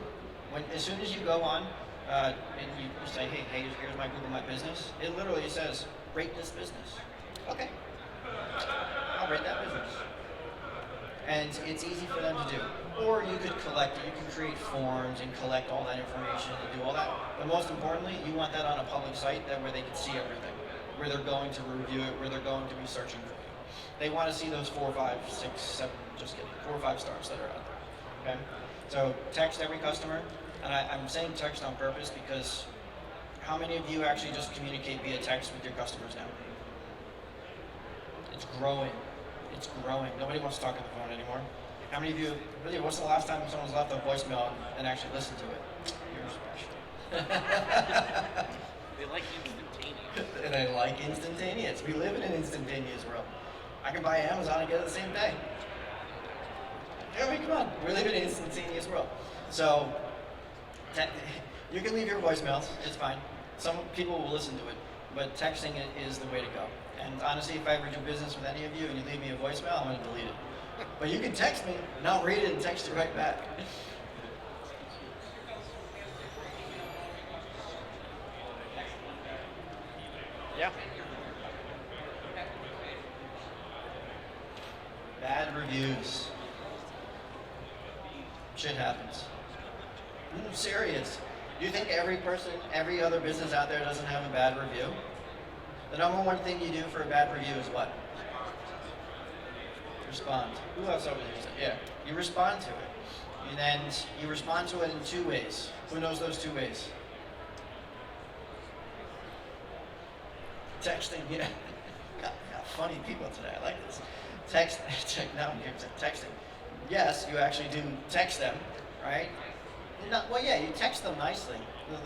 them. As soon as you go on and you say, hey, here's my Google My Business, it literally says, rate this business. Okay, I'll rate that business. And it's easy for them to do. Or you could collect it. You can create forms and collect all that information and do all that. But most importantly, you want that on a public site that where they can see everything, where they're going to review it, where they're going to be searching for you. They want to see those 4, 5, 6, 7, just kidding, 4 or 5 stars that are out there. Okay? So text every customer. And I'm saying text on purpose because how many of you actually just communicate via text with your customers now? It's growing. It's growing. Nobody wants to talk on the phone anymore. How many of you, really, what's the last time someone's left a voicemail and actually listened to it? You're special. They like instantaneous. And I like instantaneous. We live in an instantaneous world. I can buy Amazon and get it the same day. I mean, come on. We live in an instantaneous world. So, you can leave your voicemails. It's fine. Some people will listen to it. But texting is the way to go. And honestly, if I ever do business with any of you and you leave me a voicemail, I'm going to delete it. But you can text me, and I'll read it and text you right back. Yeah. Bad reviews. Shit happens. I'm serious. Do you think every other business out there doesn't have a bad review? The number one thing you do for a bad review is what? Respond. Who else over there? Yeah. You respond to it. And then you respond to it in 2 ways. Who knows those 2 ways? Texting. Yeah. Got funny people today. I like this. Now I'm here texting. Yes, you actually do text them, right? Well, yeah, you text them nicely.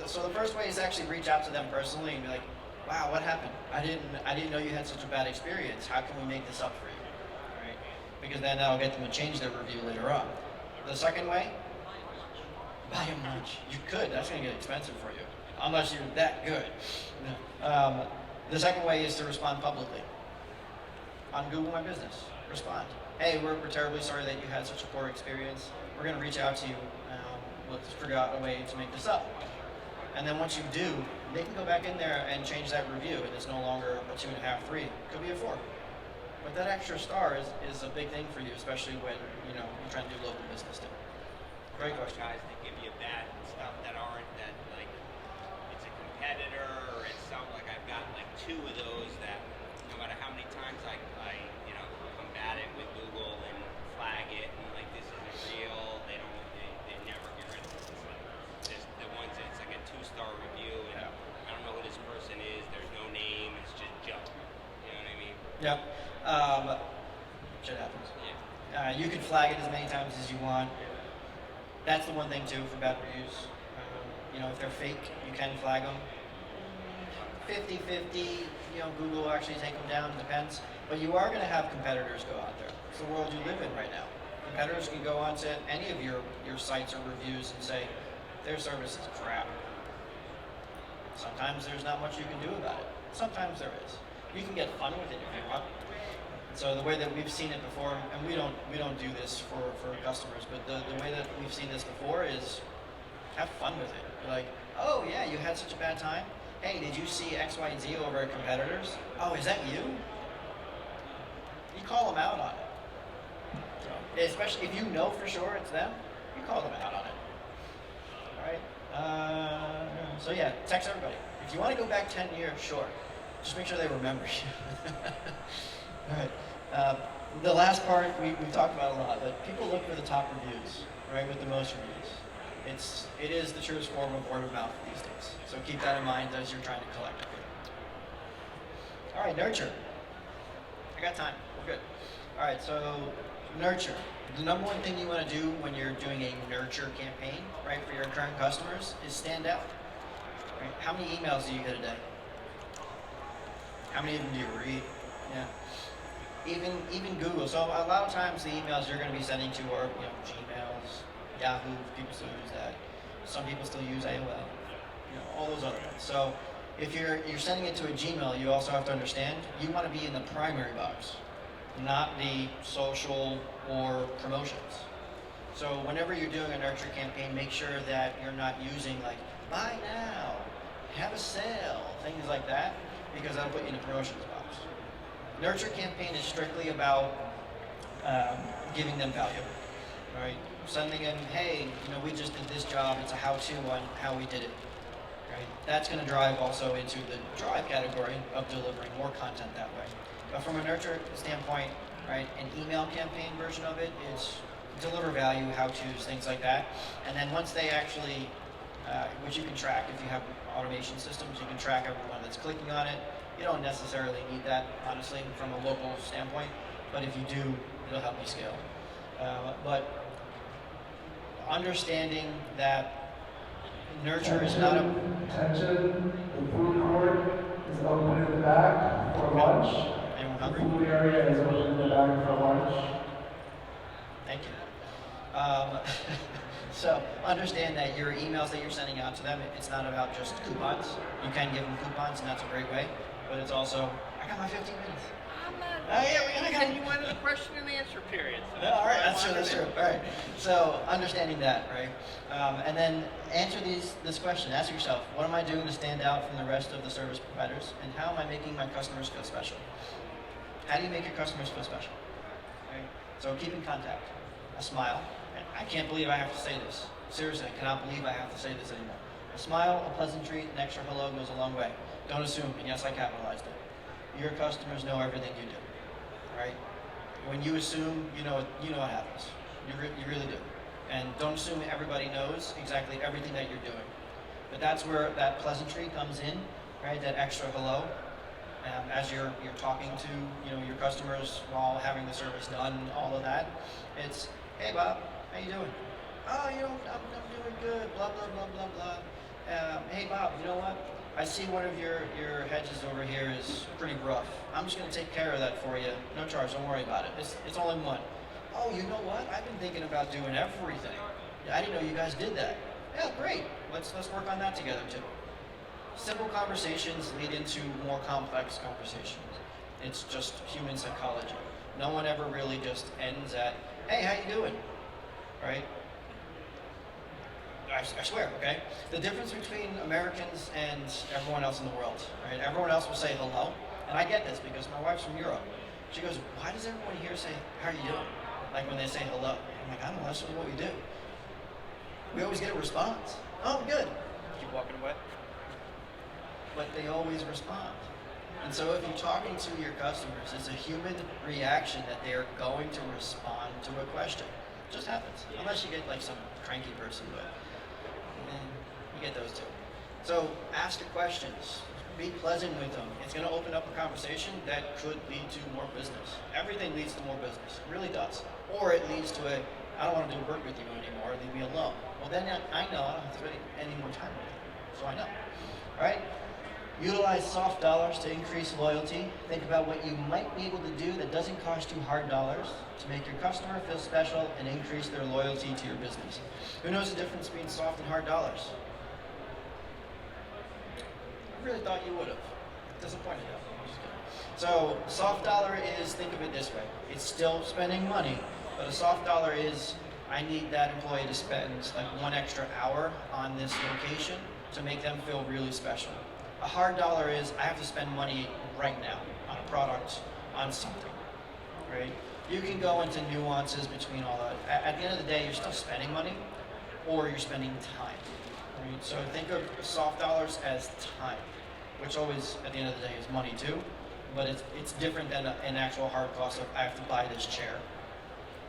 So the first way is actually reach out to them personally and be like, wow, what happened? I didn't know you had such a bad experience. How can we make this up for you? All right? Because then that'll get them to change their review later on. The second way, buy them lunch. You could. That's going to get expensive for you, unless you're that good. The second way is to respond publicly. On Google My Business, respond. Hey, we're terribly sorry that you had such a poor experience. We're going to reach out to you. Let's figure out a way to make this up. And then once you do, they can go back in there and change that review, and it's no longer a 2.5, 3. It could be a 4. But that extra star is a big thing for you, especially when you're trying to do local business too. Great question. Guys that give you bad stuff that aren't that like it's a competitor or it's something like I've got like 2 of those that no matter how many times I combat it with Google and flag it and like this isn't real, they never get rid of it. It's like just the ones that it's like a 2-star review and I don't know who this person is, there's no name, it's just Joe. You know what I mean? Yep. Shit happens. Yeah. You can flag it as many times as you want. That's the one thing too for bad reviews. If they're fake, you can flag them. 50-50, Google will actually take them down, depends. But you are going to have competitors go out there. It's the world you live in right now. Competitors can go onto any of your sites or reviews and say, their service is crap. Sometimes there's not much you can do about it. Sometimes there is. You can get fun with it if you want. So the way that we've seen it before, and we don't do this for customers, but the way that we've seen this before is have fun with it. You're like, oh yeah, you had such a bad time. Hey, did you see X, Y, and Z over at competitors? Oh, is that you? You call them out on it. So, especially if you know for sure it's them, you call them out on it. All right. So yeah, text everybody. If you want to go back 10 years, sure. Just make sure they remember you. All right. The last part we've talked about a lot, but people look for the top reviews, right, with the most reviews. It is the truest form of word of mouth these days. So keep that in mind as you're trying to collect it. All right, nurture. I got time. We're good. All right, so nurture. The number one thing you want to do when you're doing a nurture campaign, right, for your current customers is stand out. Right? How many emails do you get a day? How many of them do you read? Yeah. Even Google. So a lot of times the emails you're going to be sending to are Gmails, Yahoo. People still use that. Some people still use AOL. All those other ones. So if you're sending it to a Gmail, you also have to understand you want to be in the primary box, not the social or promotions. So whenever you're doing a nurture campaign, make sure that you're not using like buy now, have a sale, things like that, because that'll put you in the promotions box. Nurture campaign is strictly about giving them value, right? Sending them, hey, we just did this job. It's a how-to on how we did it, right? That's going to drive also into the drive category of delivering more content that way. But from a nurture standpoint, right, an email campaign version of it is deliver value, how-tos, things like that. And then once they actually, which you can track if you have automation systems, you can track everyone that's clicking on it. You don't necessarily need that, honestly, from a local standpoint, but if you do, it'll help you scale. But understanding that nurture is not a... Attention, the food court is open in the back for lunch. Anyone The hungry? food area is open in the back for lunch. Thank you. So understand that your emails that you're sending out to them, it's not about just coupons. You can give them coupons, and that's a great way. But it's also, I got my 15 minutes. I'm not. Yeah, we got You wanted a question and answer period. So All right, why I that's true, wanted that's it. true. All right. So understanding that, right? And then answer this question. Ask yourself, what am I doing to stand out from the rest of the service providers? And how am I making my customers feel special? How do you make your customers feel special? Right? So keep in contact. A smile. I can't believe I have to say this. Seriously, I cannot believe I have to say this anymore. A smile, a pleasantry, an extra hello goes a long way. Don't assume, and yes, I capitalized it. Your customers know everything you do, right? When you assume, you know what happens. You really do. And don't assume everybody knows exactly everything that you're doing. But that's where that pleasantry comes in, right? That extra hello. As you're talking to your customers while having the service done, all of that. It's, hey Bob, how you doing? Oh, I'm doing good. Blah blah blah blah blah. Hey Bob, you know what? I see one of your hedges over here is pretty rough. I'm just going to take care of that for you. No charge. Don't worry about it. It's only one. Oh, you know what? I've been thinking about doing everything. I didn't know you guys did that. Yeah, great. Let's work on that together too. Simple conversations lead into more complex conversations. It's just human psychology. No one ever really just ends at, hey, how you doing? Right? I swear, okay? The difference between Americans and everyone else in the world, right? Everyone else will say hello, and I get this because my wife's from Europe. She goes, why does everyone here say, how are you doing? Like when they say hello. I'm like, I don't know, that's what we do. We always get a response. Oh, good. Keep walking away. But they always respond. And so if you're talking to your customers, it's a human reaction that they're going to respond to a question. It just happens. Unless you get like some cranky person, but you get those too. So ask the questions. Be pleasant with them. It's going to open up a conversation that could lead to more business. Everything leads to more business. It really does. Or it leads to a, I don't want to do work with you anymore. Leave me alone. Well, then I know I don't have to spend any more time with you. So I know. All right? Utilize soft dollars to increase loyalty. Think about what you might be able to do that doesn't cost you hard dollars to make your customer feel special and increase their loyalty to your business. Who knows the difference between soft and hard dollars? I really thought you would have. Disappointed you. I'm just kidding. So soft dollar is, think of it this way. It's still spending money, but a soft dollar is, I need that employee to spend like 1 extra hour on this location to make them feel really special. A hard dollar is, I have to spend money right now on a product, on something, right? You can go into nuances between all that. At the end of the day, you're still spending money or you're spending time, right? So think of soft dollars as time, which always, at the end of the day, is money too, but it's different than an actual hard cost of, I have to buy this chair,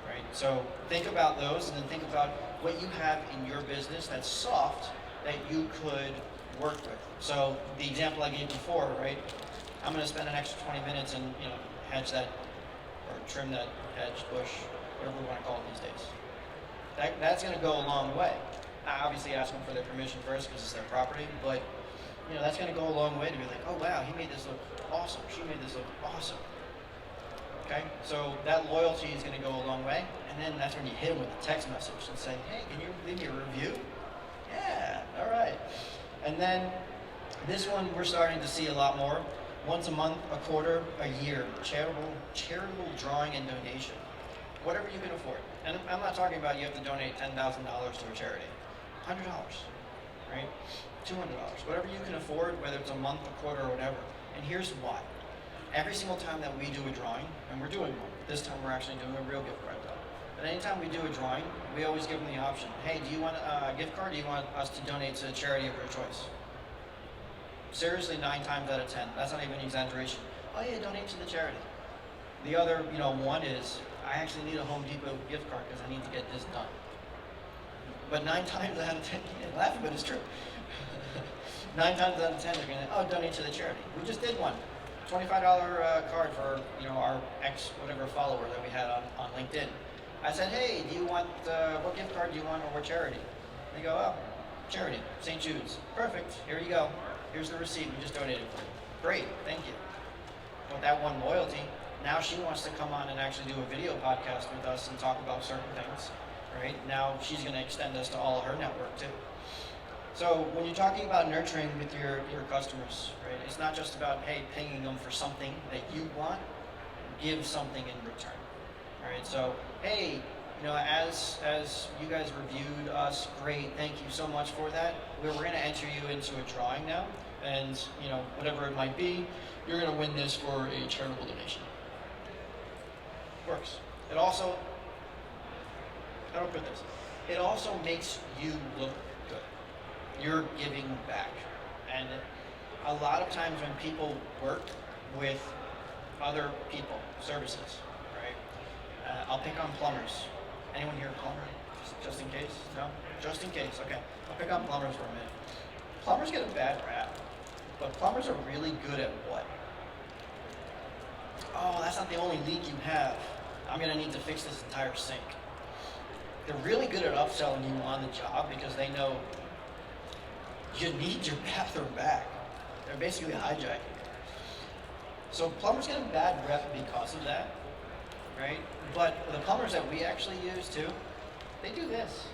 right? So think about those and then think about what you have in your business that's soft that you could work with. So the example I gave before, right? I'm going to spend an extra 20 minutes and hedge that or trim that hedge, bush, whatever we want to call it these days. That's going to go a long way. I obviously ask them for their permission first because it's their property, but that's going to go a long way to be like, oh wow, he made this look awesome. She made this look awesome. Okay, so that loyalty is going to go a long way, and then that's when you hit them with a text message and say, hey, can you leave me a review? Yeah, all right. And then this one we're starting to see a lot more. Once a month, a quarter, a year, charitable drawing and donation. Whatever you can afford. And I'm not talking about you have to donate $10,000 to a charity. $100, right? $200, whatever you can afford, whether it's a month, a quarter, or whatever. And here's why. Every single time that we do a drawing, and we're doing one, this time we're actually doing a real gift card though. But anytime we do a drawing, we always give them the option. Hey, do you want a gift card or do you want us to donate to a charity of your choice? Seriously, 9 times out of 10. That's not even an exaggeration. Oh yeah, donate to the charity. The other, one is, I actually need a Home Depot gift card because I need to get this done. But 9 times out of 10, you're laughing, but it's true. 9 times out of 10, they're gonna, donate to the charity. We just did one. $25 card for, our whatever follower that we had on LinkedIn. I said, hey, do you want, what gift card do you want or what charity? They go, oh, charity, St. Jude's. Perfect, here you go. Here's the receipt, we just donated for you. Great, thank you. With that one loyalty, now she wants to come on and actually do a video podcast with us and talk about certain things, right? Now she's gonna extend us to all of her network too. So when you're talking about nurturing with your customers, right, it's not just about, hey, paying them for something that you want, give something in return. All right, so hey, as you guys reviewed us, great, thank you so much for that. We're going to enter you into a drawing now, and whatever it might be, you're going to win this for a charitable donation. Works. It also, how do I put this? It also makes you look good. You're giving back, and a lot of times when people work with other people, services. I'll pick on plumbers. Anyone here a plumber? Just in case? No? Just in case, okay. I'll pick on plumbers for a minute. Plumbers get a bad rap, but plumbers are really good at what? Oh, that's not the only leak you have. I'm gonna need to fix this entire sink. They're really good at upselling you on the job because they know you need your bathroom back. They're basically hijacking it. So plumbers get a bad rep because of that. Right? But the plumbers that we actually use too, they do this.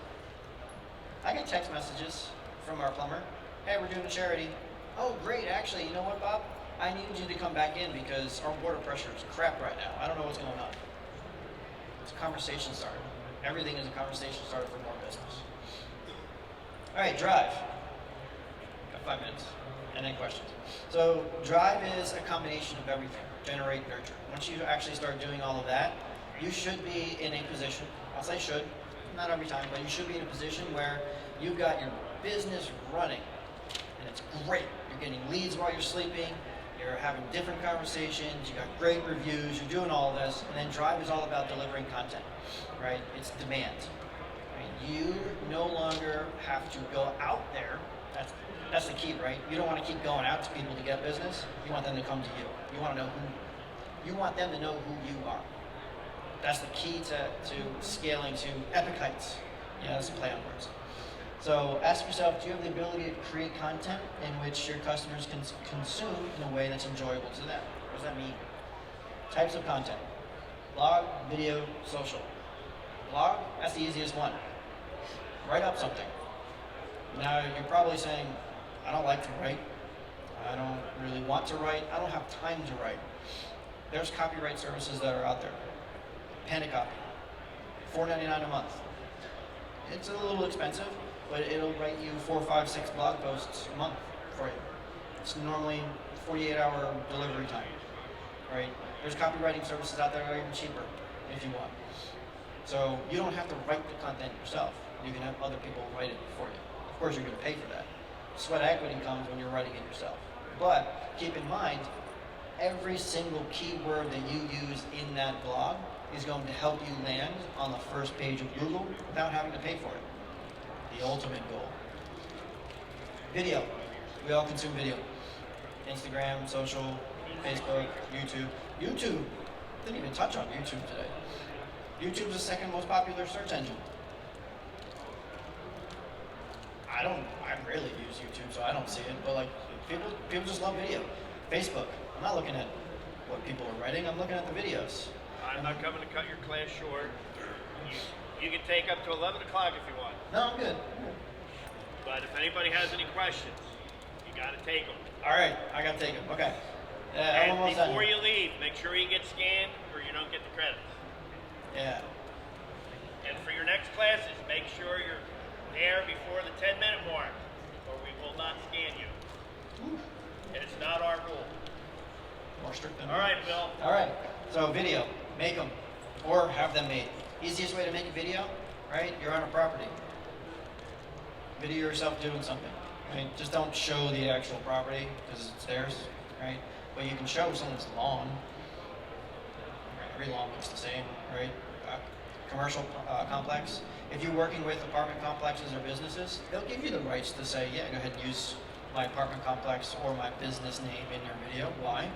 I get text messages from our plumber. Hey, we're doing a charity. Oh, great. Actually, you know what, Bob? I need you to come back in because our water pressure is crap right now. I don't know what's going on. It's a conversation starter. Everything is a conversation starter for more business. All right, drive. Got 5 minutes, and then questions. So drive is a combination of everything. Generate, nurture. Once you actually start doing all of that, you should be in a position, I'll say should, not every time, but you should be in a position where you've got your business running, and it's great. You're getting leads while you're sleeping, you're having different conversations, you got great reviews, you're doing all of this, and then drive is all about delivering content, right? It's demand. Right? You no longer have to go out there. That's the key, right? You don't want to keep going out to people to get business. You want them to come to you. You want them to know who you are. That's the key to scaling to epic heights. That's a play on words. So ask yourself, do you have the ability to create content in which your customers can consume in a way that's enjoyable to them? What does that mean? Types of content. Blog, video, social. Blog, that's the easiest one. Write up something. Now, you're probably saying, I don't like to write. I don't really want to write. I don't have time to write. There's copyright services that are out there. Panacopic, $4.99 a month. It's a little expensive, but it'll write you 4, 5, 6 blog posts a month for you. It's normally 48-hour delivery time, right? There's copywriting services out there that are even cheaper if you want. So you don't have to write the content yourself. You can have other people write it for you. Of course, you're going to pay for that. Sweat equity comes when you're writing it yourself. But keep in mind, every single keyword that you use in that blog is going to help you land on the first page of Google without having to pay for it. The ultimate goal. Video. We all consume video. Instagram, social, Facebook, YouTube. YouTube, didn't even touch on YouTube today. YouTube's the second most popular search engine. I rarely use YouTube, so I don't see it, but like, people just love video. Facebook, I'm not looking at what people are writing, I'm looking at the videos. I'm not coming to cut your class short. You can take up to 11 o'clock if you want. No, I'm good. But if anybody has any questions, you got to take them. All right, I got to take them. Okay. I'm And almost done. before you leave, make sure you get scanned or you don't get the credits. Yeah. And for your next classes, make sure you're there before the 10-minute mark, or we will not scan you. And it's not our rule. More strict than All right, Bill. All right. So video, make them, or have them made. Easiest way to make a video, right? You're on a property. Video yourself doing something. Right? Just don't show the actual property because it's theirs, right? But you can show someone's lawn. Every lawn looks the same, right? Commercial complex. If you're working with apartment complexes or businesses, they'll give you the rights to say, yeah, go ahead and use my apartment complex or my business name in your video. Why?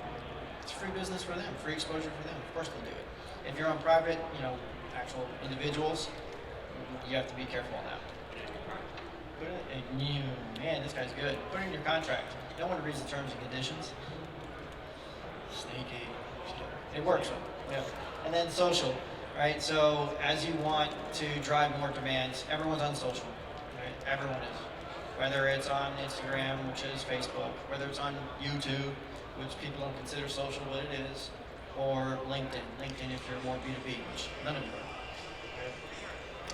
It's free business for them, free exposure for them. Of course they'll do it. If you're on private, actual individuals, you have to be careful on that. Put it in, man, this guy's good. Put it in your contract. No one reads the terms and conditions. Sneaky. It works. Yeah. And then social, right? So as you want to drive more demands, everyone's on social, right? Everyone is. Whether it's on Instagram, which is Facebook, whether it's on YouTube, which people don't consider social, but it is, or LinkedIn. LinkedIn if you're more B2B, which none of you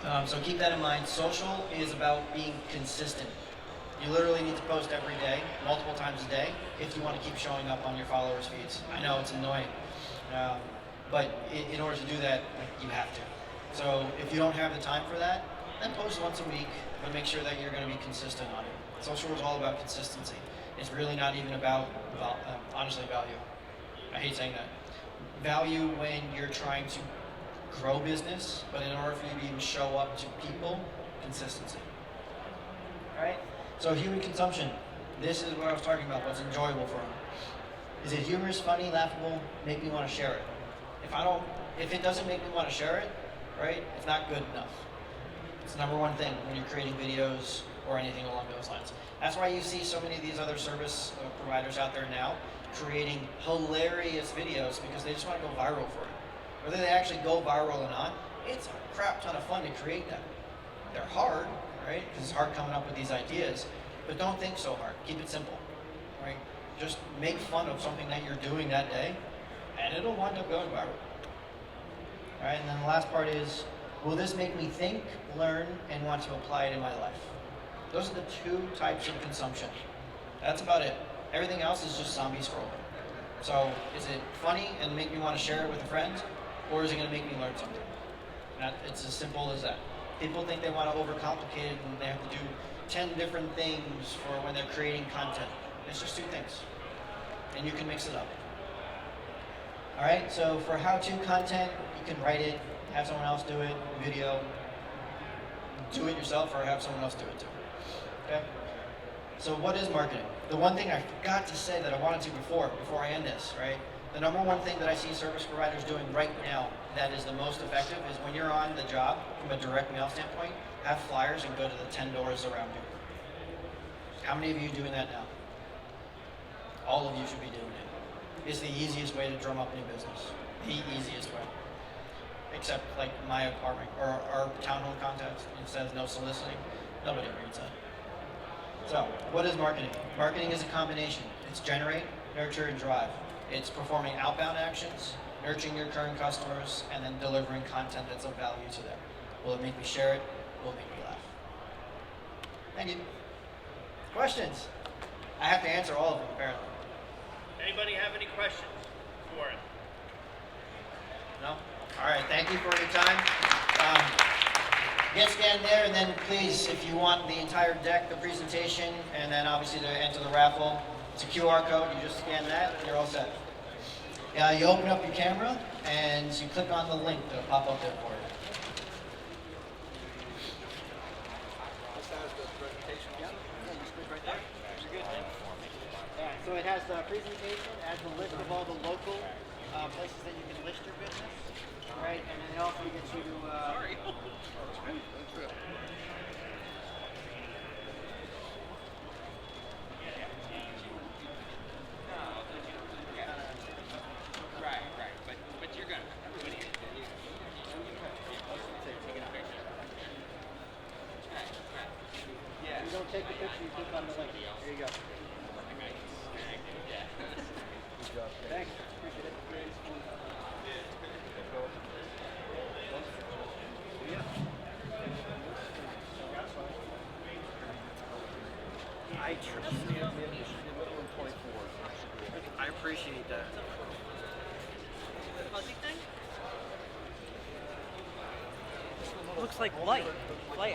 are. So keep that in mind. Social is about being consistent. You literally need to post every day, multiple times a day, if you want to keep showing up on your followers' feeds. I know it's annoying, but in order to do that, you have to. So if you don't have the time for that, then post once a week, but make sure that you're going to be consistent on it. Social is all about consistency. It's really not even about, honestly, value. I hate saying that. Value when you're trying to grow business, but in order for you to even show up to people, consistency. All right? So human consumption. This is what I was talking about, what's enjoyable for them. Is it humorous, funny, laughable, make me want to share it? If it doesn't make me want to share it, right, it's not good enough. It's the number one thing when you're creating videos or anything along those lines. That's why you see so many of these other service providers out there now creating hilarious videos because they just want to go viral for it. Whether they actually go viral or not, it's a crap ton of fun to create them. They're hard, right? Because it's hard coming up with these ideas, but don't think so hard. Keep it simple, right? Just make fun of something that you're doing that day, and it'll wind up going viral. All right, and then the last part is, will this make me think, learn, and want to apply it in my life? Those are the two types of consumption. That's about it. Everything else is just zombie scroll. So is it funny and make me want to share it with a friend, or is it going to make me learn something? It's as simple as that. People think they want to overcomplicate it and they have to do 10 different things for when they're creating content. It's just two things, and you can mix it up. All right, so for how-to content, you can write it, have someone else do it, video, do it yourself, or have someone else do it too. Okay? So what is marketing? The one thing I forgot to say that I wanted to before I end this, right? The number one thing that I see service providers doing right now that is the most effective is when you're on the job from a direct mail standpoint, have flyers and go to the 10 doors around you. How many of you are doing that now? All of you should be doing it. It's the easiest way to drum up new business. The easiest way. Except like my apartment or our town hall contest, it says no soliciting. Nobody reads that. So, what is marketing? Marketing is a combination. It's generate, nurture, and drive. It's performing outbound actions, nurturing your current customers, and then delivering content that's of value to them. Will it make me share it? Will it make me laugh? Thank you. Questions? I have to answer all of them, apparently. Anybody have any questions for it? No? All right, thank you for your time. Get scanned there, and then please, if you want the entire deck, the presentation, and then obviously to enter the raffle, it's a QR code. You just scan that, and you're all set. You open up your camera, and you click on the link that'll pop up there for you. So it has the presentation, adds a list of all the local places that you can list your business, right? And then it also gets you Sorry. Right. But you're gonna. you don't take the picture, you click on the link. There you go. Thanks. Appreciate it. I trust you. I appreciate that. The fuzzy thing? Looks like light. Flash.